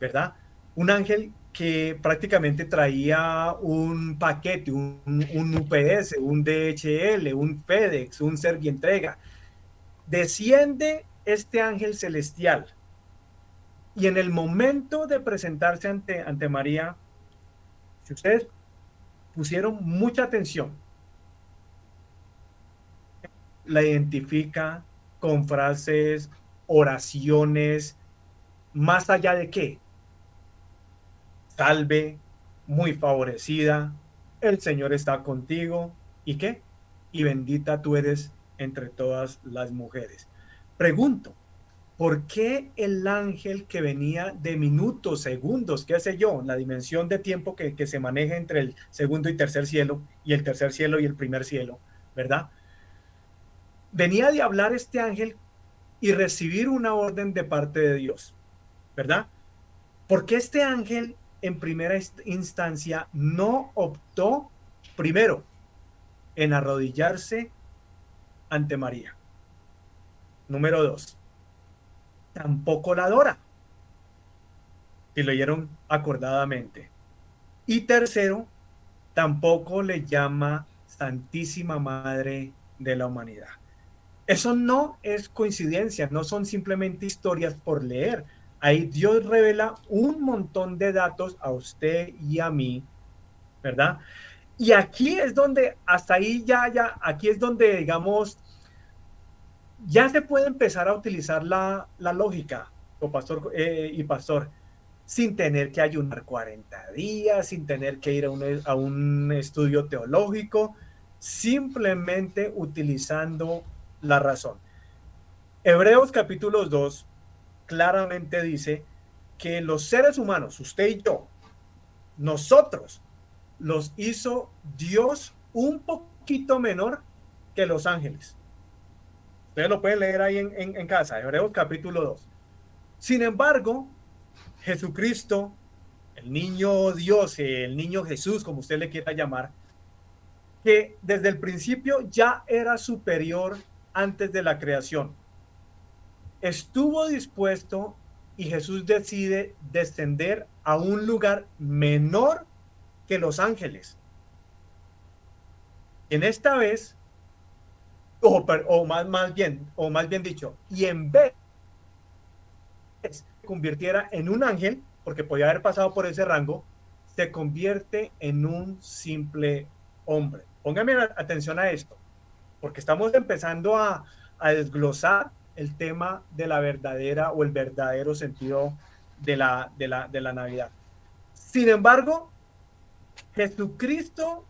¿verdad? Un ángel que prácticamente traía un paquete, un UPS, un DHL, un FedEx, un Servientrega. Desciende este ángel celestial y en el momento de presentarse ante María, si ustedes pusieron mucha atención, la identifica con frases, oraciones, más allá de qué, salve, muy favorecida, el Señor está contigo, ¿y qué? Y bendita tú eres entre todas las mujeres. Pregunto, ¿por qué el ángel que venía de minutos, segundos, qué sé yo, la dimensión de tiempo que se maneja entre el segundo y tercer cielo, y el tercer cielo y el primer cielo, ¿verdad? Venía de hablar este ángel y recibir una orden de parte de Dios, ¿verdad? Porque este ángel en primera instancia no optó primero en arrodillarse ante María. Número dos, tampoco la adora, si lo oyeron acordadamente. Y tercero, tampoco le llama Santísima Madre de la Humanidad. Eso no es coincidencia, no son simplemente historias por leer. Ahí Dios revela un montón de datos a usted y a mí, ¿verdad? Y aquí es donde, hasta ahí aquí es donde, digamos, ya se puede empezar a utilizar la lógica, o pastor y pastor, sin tener que ayunar 40 días, sin tener que ir a un estudio teológico, simplemente utilizando la razón. Hebreos capítulo 2 claramente dice que los seres humanos, usted y yo, nosotros, los hizo Dios un poquito menor que los ángeles. Ustedes lo pueden leer ahí en casa, Hebreos capítulo 2. Sin embargo, Jesucristo, el niño Dios, el niño Jesús, como usted le quiera llamar, que desde el principio ya era superior antes de la creación, estuvo dispuesto y Jesús decide descender a un lugar menor que los ángeles. En esta vez, más bien dicho, y en vez se convirtiera en un ángel, porque podía haber pasado por ese rango, se convierte en un simple hombre. Póngame atención a esto, porque estamos empezando a desglosar el tema de la verdadera o el verdadero sentido de la Navidad. Sin embargo, Jesucristo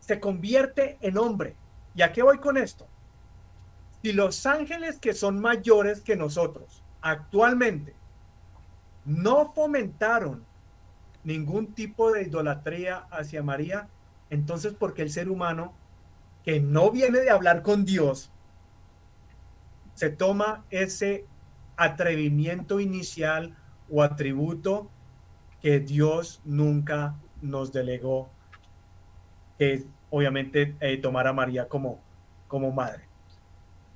se convierte en hombre. ¿Y a qué voy con esto? Si los ángeles que son mayores que nosotros actualmente no fomentaron ningún tipo de idolatría hacia María, entonces ¿por qué el ser humano que no viene de hablar con Dios se toma ese atrevimiento inicial o atributo que Dios nunca nos delegó, que es obviamente tomar a María como madre?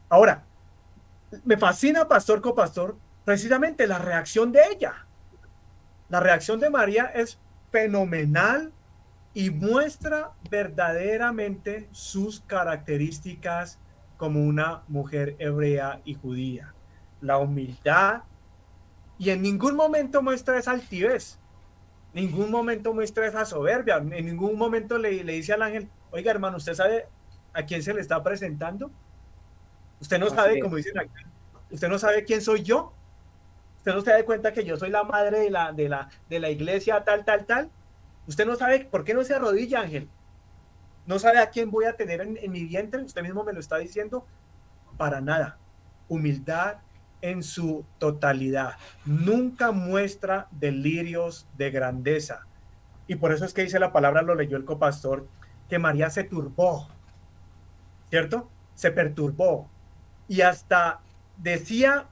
Ahora, me fascina, pastor copastor, precisamente la reacción de ella. La reacción de María es fenomenal y muestra verdaderamente sus características como una mujer hebrea y judía. La humildad, y en ningún momento muestra esa altivez, ningún momento muestra esa soberbia, en ningún momento le dice al ángel, oiga hermano, ¿usted sabe a quién se le está presentando? Usted no sabe, como dicen aquí, usted no sabe quién soy yo. Usted no se da cuenta que yo soy la madre de la iglesia tal. Usted no sabe, ¿por qué no se arrodilla, ángel? No sabe a quién voy a tener en mi vientre. Usted mismo me lo está diciendo. Para nada. Humildad en su totalidad. Nunca muestra delirios de grandeza. Y por eso es que dice la palabra, lo leyó el copastor, que María se turbó, ¿cierto? Se perturbó. Y hasta decía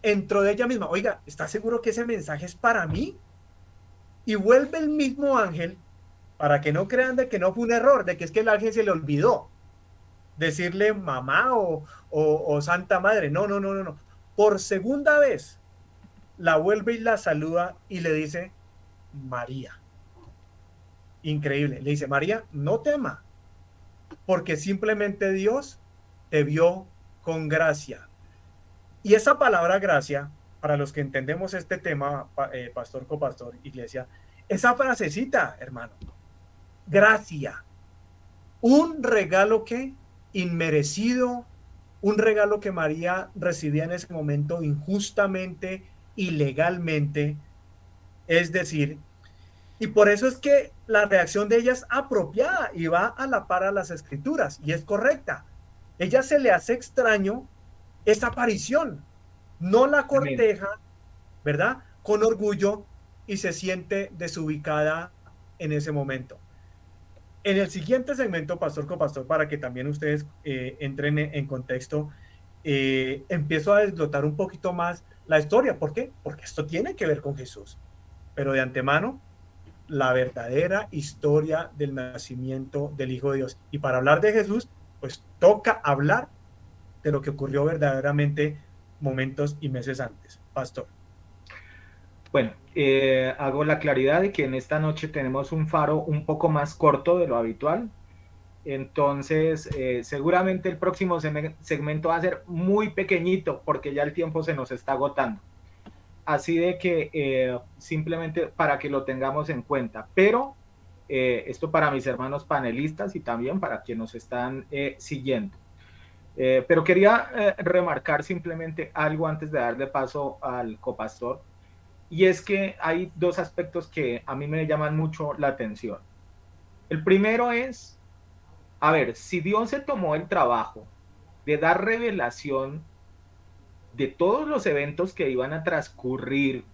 entró de ella misma, oiga, ¿está seguro que ese mensaje es para mí? Y vuelve el mismo ángel, para que no crean de que no fue un error, de que es que el ángel se le olvidó decirle mamá o Santa Madre. No. Por segunda vez, la vuelve y la saluda y le dice, María. Increíble. Le dice, María, no tema, porque simplemente Dios te vio con gracia. Y esa palabra gracia, para los que entendemos este tema, pastor, copastor, iglesia, esa frasecita, hermano, gracia, un regalo que inmerecido, un regalo que María recibía en ese momento injustamente, ilegalmente, es decir, y por eso es que la reacción de ella es apropiada y va a la par a las escrituras y es correcta. Ella se le hace extraño esa aparición, no la Amén. corteja, ¿verdad? Con orgullo y se siente desubicada en ese momento. En el siguiente segmento, pastor con pastor, para que también ustedes entren en contexto, empiezo a desglotar un poquito más la historia. ¿Por qué? Porque esto tiene que ver con Jesús. Pero de antemano, la verdadera historia del nacimiento del Hijo de Dios. Y para hablar de Jesús, pues toca hablar de lo que ocurrió verdaderamente momentos y meses antes. Pastor. Bueno, hago la claridad de que en esta noche tenemos un faro un poco más corto de lo habitual. Entonces, seguramente el próximo segmento va a ser muy pequeñito porque ya el tiempo se nos está agotando. Así de que simplemente para que lo tengamos en cuenta. Pero esto para mis hermanos panelistas y también para quienes nos están siguiendo. Pero quería remarcar simplemente algo antes de darle paso al copastor. Y es que hay dos aspectos que a mí me llaman mucho la atención. El primero es, a ver, si Dios se tomó el trabajo de dar revelación de todos los eventos que iban a transcurrir,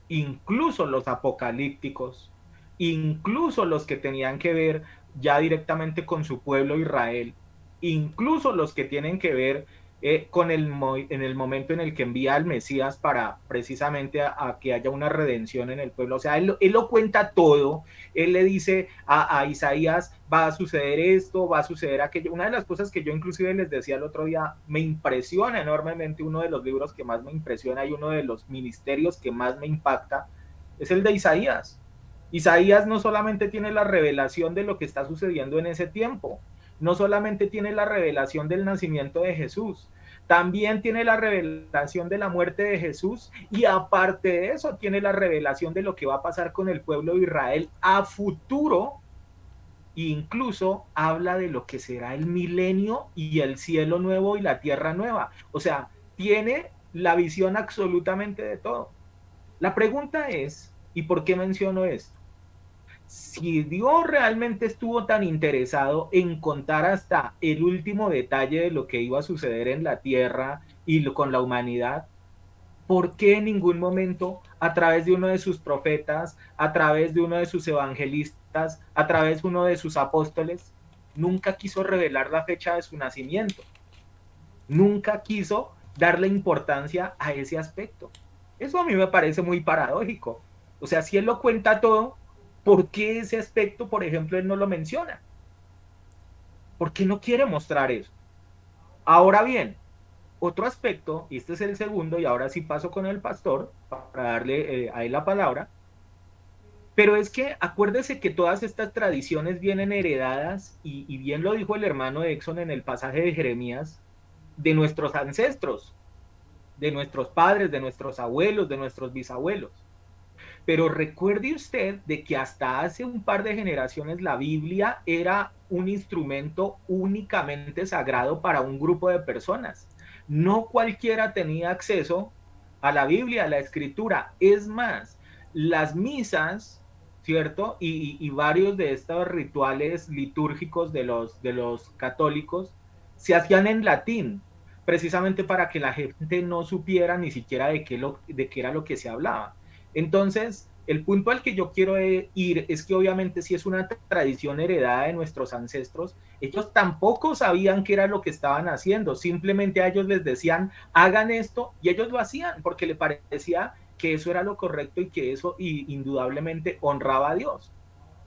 incluso los apocalípticos, incluso los que tenían que ver ya directamente con su pueblo Israel, incluso los que tienen que ver en el momento en el que envía al Mesías para precisamente a que haya una redención en el pueblo. O sea, él lo cuenta todo. Él le dice a Isaías, va a suceder esto, va a suceder aquello. Una de las cosas que yo inclusive les decía el otro día, me impresiona enormemente, uno de los libros que más me impresiona y uno de los ministerios que más me impacta, es el de Isaías. Isaías no solamente tiene la revelación de lo que está sucediendo en ese tiempo, no solamente tiene la revelación del nacimiento de Jesús, también tiene la revelación de la muerte de Jesús y aparte de eso tiene la revelación de lo que va a pasar con el pueblo de Israel a futuro. Incluso habla de lo que será el milenio y el cielo nuevo y la tierra nueva. O sea, tiene la visión absolutamente de todo. La pregunta es, ¿y por qué menciono esto? Si Dios realmente estuvo tan interesado en contar hasta el último detalle de lo que iba a suceder en la tierra y con la humanidad, ¿por qué en ningún momento a través de uno de sus profetas, a través de uno de sus evangelistas, a través de uno de sus apóstoles, nunca quiso revelar la fecha de su nacimiento? Nunca quiso darle importancia a ese aspecto. Eso a mí me parece muy paradójico. O sea, si él lo cuenta todo, ¿por qué ese aspecto, por ejemplo, él no lo menciona? ¿Por qué no quiere mostrar eso? Ahora bien, otro aspecto, y este es el segundo, y ahora sí paso con el pastor para darle a él la palabra, pero es que acuérdese que todas estas tradiciones vienen heredadas, y bien lo dijo el hermano Exxon en el pasaje de Jeremías, de nuestros ancestros, de nuestros padres, de nuestros abuelos, de nuestros bisabuelos. Pero recuerde usted de que hasta hace un par de generaciones la Biblia era un instrumento únicamente sagrado para un grupo de personas. No cualquiera tenía acceso a la Biblia, a la escritura. Es más, las misas, ¿cierto? Y varios de estos rituales litúrgicos de los católicos se hacían en latín, precisamente para que la gente no supiera ni siquiera de qué era lo que se hablaba. Entonces, el punto al que yo quiero ir es que obviamente si es una tradición heredada de nuestros ancestros, ellos tampoco sabían qué era lo que estaban haciendo, simplemente a ellos les decían, hagan esto, y ellos lo hacían porque les parecía que eso era lo correcto y que eso indudablemente honraba a Dios.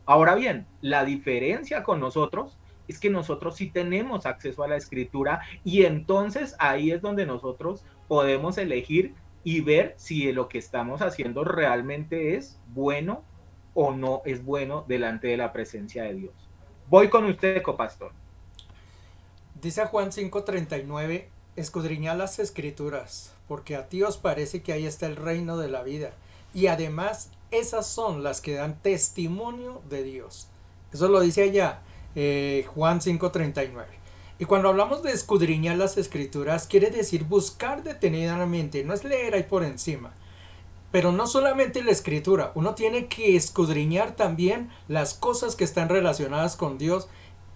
Ahora bien, la diferencia con nosotros es que nosotros sí tenemos acceso a la escritura y entonces ahí es donde nosotros podemos elegir y ver si lo que estamos haciendo realmente es bueno o no es bueno delante de la presencia de Dios. Voy con usted, copastor. Dice Juan 5:39, escudriñad las escrituras, porque a ti os parece que ahí está el reino de la vida, y además esas son las que dan testimonio de Dios. Eso lo dice allá Juan 5:39. Y cuando hablamos de escudriñar las escrituras, quiere decir buscar detenidamente, no es leer ahí por encima. Pero no solamente la escritura, uno tiene que escudriñar también las cosas que están relacionadas con Dios,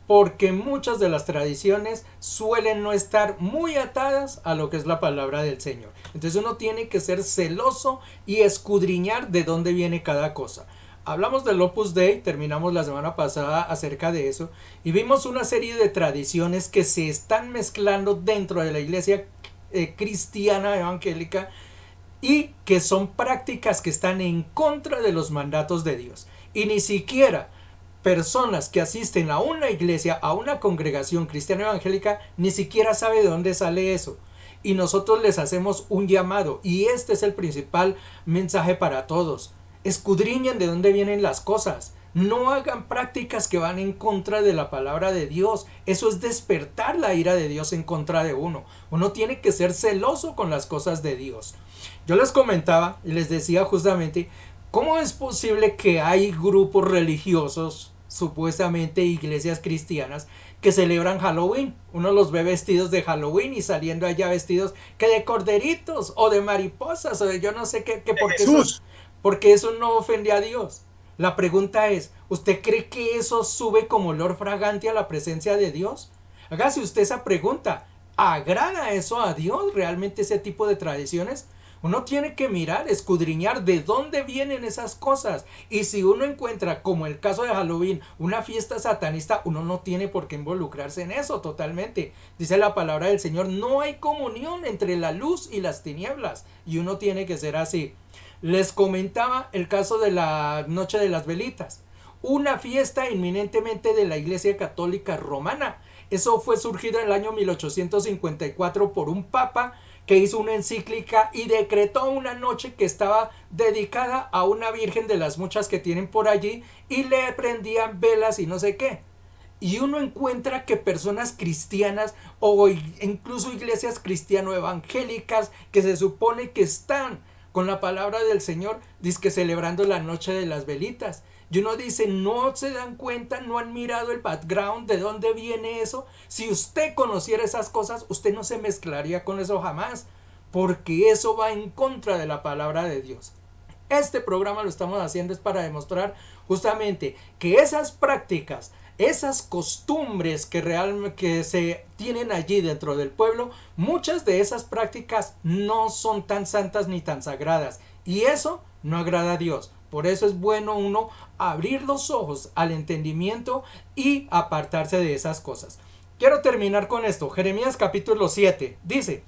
porque muchas de las tradiciones suelen no estar muy atadas a lo que es la palabra del Señor. Entonces uno tiene que ser celoso y escudriñar de dónde viene cada cosa. Hablamos del Opus Dei, terminamos la semana pasada acerca de eso, y vimos una serie de tradiciones que se están mezclando dentro de la iglesia cristiana evangélica, y que son prácticas que están en contra de los mandatos de Dios. Y ni siquiera personas que asisten a una iglesia, a una congregación cristiana evangélica, ni siquiera sabe de dónde sale eso. Y nosotros les hacemos un llamado, y este es el principal mensaje para todos. Escudriñen de dónde vienen las cosas. No hagan prácticas que van en contra de la palabra de Dios. Eso es despertar la ira de Dios en contra de uno. Uno tiene que ser celoso con las cosas de Dios. Yo les comentaba y les decía justamente, ¿cómo es posible que hay grupos religiosos, supuestamente iglesias cristianas, que celebran Halloween? Uno los ve vestidos de Halloween y saliendo allá vestidos que de corderitos o de mariposas o de yo no sé qué, porque eso no ofende a Dios. La pregunta es, ¿usted cree que eso sube como olor fragante a la presencia de Dios? Hágase usted esa pregunta. ¿Agrada eso a Dios realmente ese tipo de tradiciones? Uno tiene que mirar, escudriñar de dónde vienen esas cosas. Y si uno encuentra, como el caso de Halloween, una fiesta satanista, uno no tiene por qué involucrarse en eso totalmente. Dice la palabra del Señor, no hay comunión entre la luz y las tinieblas. Y uno tiene que ser así. Les comentaba el caso de la Noche de las Velitas, una fiesta inminentemente de la Iglesia Católica Romana. Eso fue surgido en el año 1854 por un papa que hizo una encíclica y decretó una noche que estaba dedicada a una virgen de las muchas que tienen por allí, y le prendían velas y no sé qué. Y uno encuentra que personas cristianas o incluso iglesias cristiano-evangélicas que se supone que están con la palabra del Señor, dizque celebrando la Noche de las Velitas. Y uno dice, no se dan cuenta, no han mirado el background, de dónde viene eso. Si usted conociera esas cosas, usted no se mezclaría con eso jamás, porque eso va en contra de la palabra de Dios. Este programa lo estamos haciendo es para demostrar justamente que esas prácticas, esas costumbres que se tienen allí dentro del pueblo, muchas de esas prácticas no son tan santas ni tan sagradas, y eso no agrada a Dios. Por eso es bueno uno abrir los ojos al entendimiento y apartarse de esas cosas. Quiero terminar con esto. Jeremías capítulo 7 dice,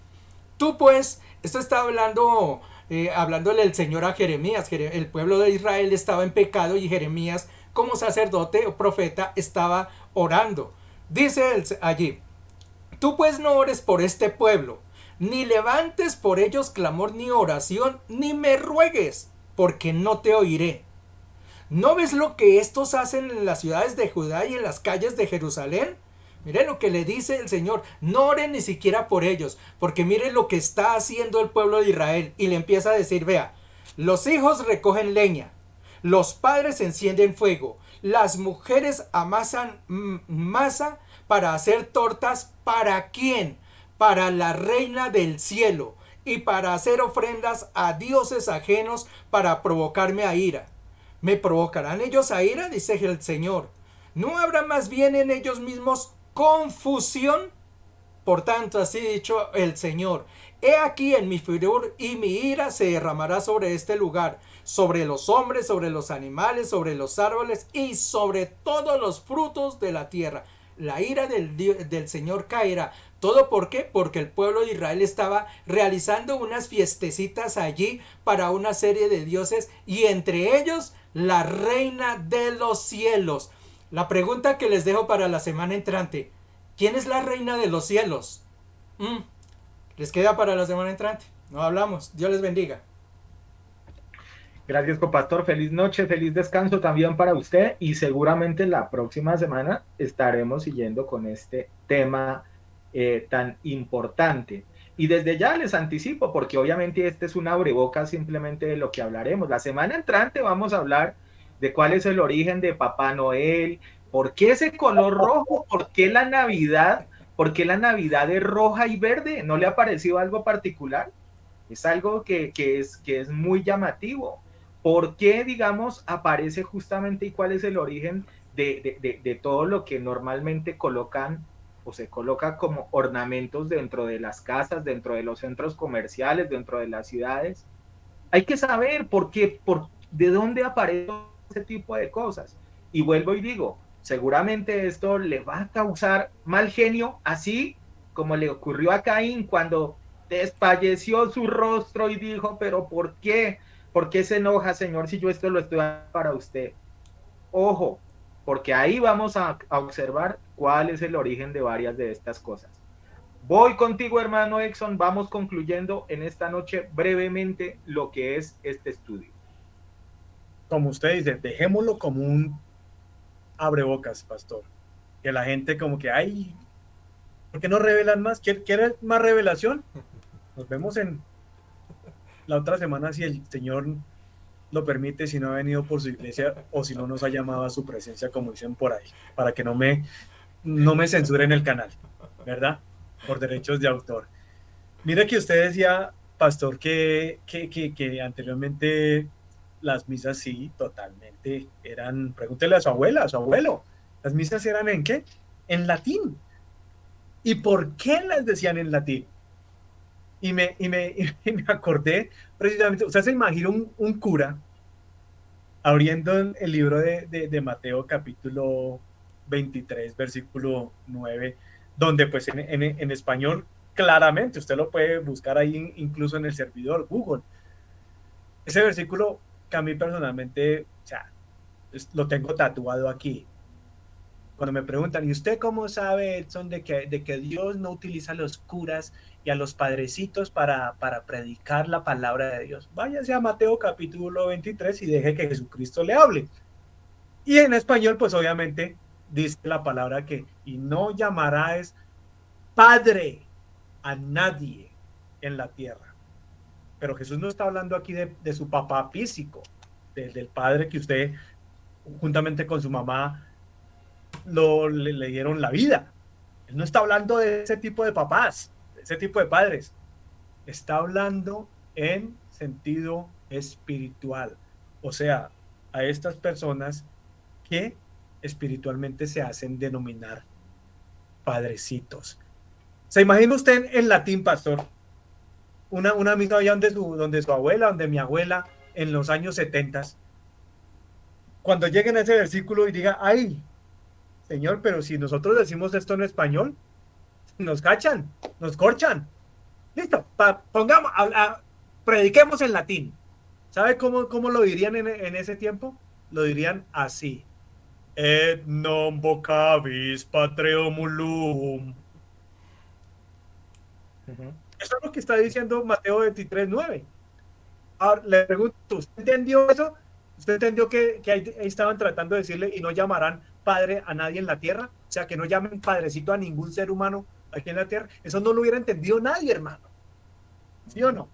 tú pues, esto está hablándole el Señor a Jeremías. El pueblo de Israel estaba en pecado y Jeremías, como sacerdote o profeta, estaba orando. Dice él allí, tú pues no ores por este pueblo, ni levantes por ellos clamor ni oración, ni me ruegues, porque no te oiré. ¿No ves lo que estos hacen en las ciudades de Judá y en las calles de Jerusalén? Mire lo que le dice el Señor, no oren ni siquiera por ellos, porque mire lo que está haciendo el pueblo de Israel. Y le empieza a decir, vea, los hijos recogen leña, los padres encienden fuego, las mujeres amasan masa para hacer tortas. ¿Para quién? Para la reina del cielo, y para hacer ofrendas a dioses ajenos, para provocarme a ira. ¿Me provocarán ellos a ira? Dice el Señor. ¿No habrá más bien en ellos mismos confusión? Por tanto, así dicho el Señor, he aquí en mi furor y mi ira se derramará sobre este lugar, sobre los hombres, sobre los animales, sobre los árboles y sobre todos los frutos de la tierra. La ira del Señor caerá. ¿Todo por qué? Porque el pueblo de Israel estaba realizando unas fiestecitas allí para una serie de dioses, y entre ellos la reina de los cielos. La pregunta que les dejo para la semana entrante, ¿quién es la reina de los cielos? ¿Les queda para la semana entrante? No hablamos. Dios les bendiga. Gracias, copastor. Feliz noche, feliz descanso también para usted y seguramente la próxima semana estaremos siguiendo con este tema tan importante. Y desde ya les anticipo, porque obviamente este es un abrebocas simplemente de lo que hablaremos. La semana entrante vamos a hablar de cuál es el origen de Papá Noel, por qué ese color rojo, por qué la Navidad es roja y verde. ¿No le ha parecido algo particular? Es algo que es muy llamativo. ¿Por qué, digamos, aparece justamente y cuál es el origen de todo lo que normalmente colocan o se coloca como ornamentos dentro de las casas, dentro de los centros comerciales, dentro de las ciudades? Hay que saber de dónde aparece ese tipo de cosas. Y vuelvo y digo, seguramente esto le va a causar mal genio, así como le ocurrió a Caín cuando desfalleció su rostro y dijo, pero ¿por qué? ¿Por qué se enoja, Señor, si yo esto lo estoy dando para usted? Ojo, porque ahí vamos a observar cuál es el origen de varias de estas cosas. Voy contigo, hermano Exxon, vamos concluyendo en esta noche brevemente lo que es este estudio. Como usted dice, dejémoslo como un abrebocas, pastor. Que la gente como que, ay, ¿por qué no revelan más? ¿Quiere más revelación? Nos vemos en la otra semana si el Señor lo permite, si no ha venido por su iglesia o si no nos ha llamado a su presencia, como dicen por ahí, para que no me censuren el canal, ¿verdad? Por derechos de autor. Mira que usted decía, pastor, que anteriormente las misas sí, totalmente eran, pregúntele a su abuela, a su abuelo, las misas eran ¿en qué? En latín. ¿Y por qué las decían en latín? Y me acordé precisamente, usted se imagina un cura abriendo el libro de Mateo capítulo 23, versículo 9, donde pues en español claramente, usted lo puede buscar ahí incluso en el servidor Google. Ese versículo que a mí personalmente, o sea, lo tengo tatuado aquí. Cuando me preguntan, ¿y usted cómo sabe, Edson, de que Dios no utiliza a los curas y a los padrecitos para predicar la palabra de Dios? Váyase a Mateo capítulo 23 y deje que Jesucristo le hable. Y en español, pues obviamente, dice la palabra que, y no llamarás padre a nadie en la tierra. Pero Jesús no está hablando aquí de su papá físico, del padre que usted, juntamente con su mamá, le dieron la vida. Él no está hablando de ese tipo de papás, de ese tipo de padres. Está hablando en sentido espiritual. O sea, a estas personas que espiritualmente se hacen denominar padrecitos. ¿Se imagina usted en latín, pastor? Una misa allá donde su abuela, donde mi abuela, en los años 70, cuando lleguen a ese versículo y diga, ay, Señor, pero si nosotros decimos esto en español, nos cachan, nos corchan. Listo, prediquemos en latín. ¿Sabe cómo lo dirían en ese tiempo? Lo dirían así. Et non vocabis patreomulum. Eso es lo que está diciendo Mateo 23:9. Ahora le pregunto, ¿usted entendió eso? ¿Usted entendió que ahí estaban tratando de decirle y no llamarán padre a nadie en la tierra? O sea, que no llamen padrecito a ningún ser humano aquí en la tierra. Eso no lo hubiera entendido nadie, hermano. ¿Sí o no?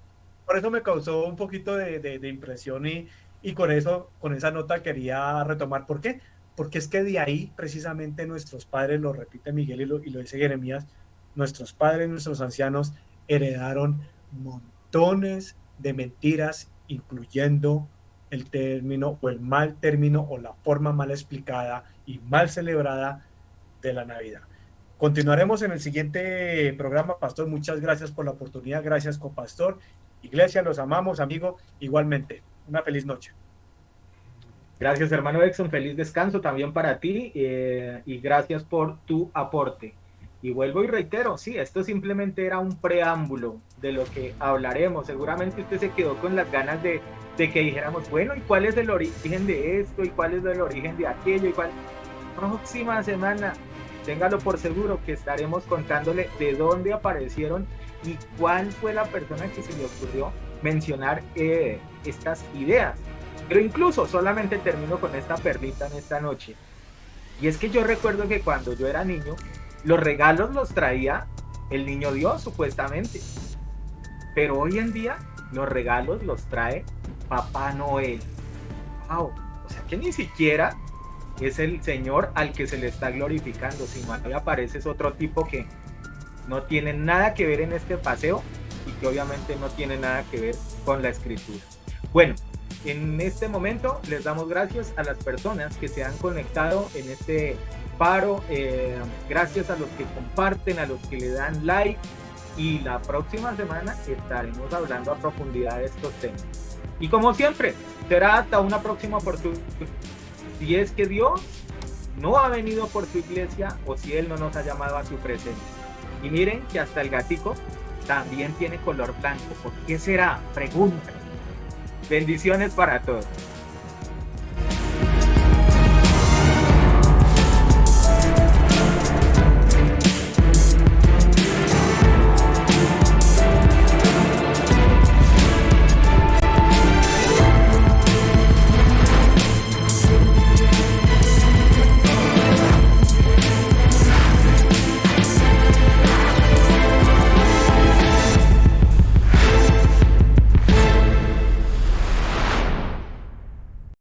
Por eso me causó un poquito de impresión y con esa nota quería retomar. ¿Por qué? Porque es que de ahí precisamente nuestros padres, lo repite Miguel y lo dice Jeremías, nuestros padres, nuestros ancianos heredaron montones de mentiras, incluyendo el término o el mal término o la forma mal explicada y mal celebrada de la Navidad. Continuaremos en el siguiente programa, pastor. Muchas gracias por la oportunidad. Gracias, copastor. Iglesia, los amamos, amigo. Igualmente, una feliz noche. Gracias, hermano Exxon. Feliz descanso también para ti y gracias por tu aporte. Y vuelvo y reitero, sí, esto simplemente era un preámbulo de lo que hablaremos. Seguramente usted se quedó con las ganas de que dijéramos, bueno, ¿y cuál es el origen de esto? ¿Y cuál es el origen de aquello? ¿Y cuál? Próxima semana, téngalo por seguro que estaremos contándole de dónde aparecieron y cuál fue la persona que se le ocurrió mencionar estas ideas. Pero incluso solamente termino con esta perlita en esta noche. Y es que yo recuerdo que cuando yo era niño, los regalos los traía el niño Dios, supuestamente. Pero hoy en día, los regalos los trae Papá Noel. ¡Wow! O sea que ni siquiera es el Señor al que se le está glorificando, sino ahí aparece otro tipo que no tiene nada que ver en este paseo y que obviamente no tiene nada que ver con la Escritura. Bueno, en este momento les damos gracias a las personas que se han conectado en este paro, gracias a los que comparten, a los que le dan like, y la próxima semana estaremos hablando a profundidad de estos temas. Y como siempre, será hasta una próxima oportunidad. Si es que Dios no ha venido por su iglesia o si Él no nos ha llamado a su presencia. Y miren que hasta el gatico también tiene color blanco. ¿Por qué será? Pregunta. Bendiciones para todos.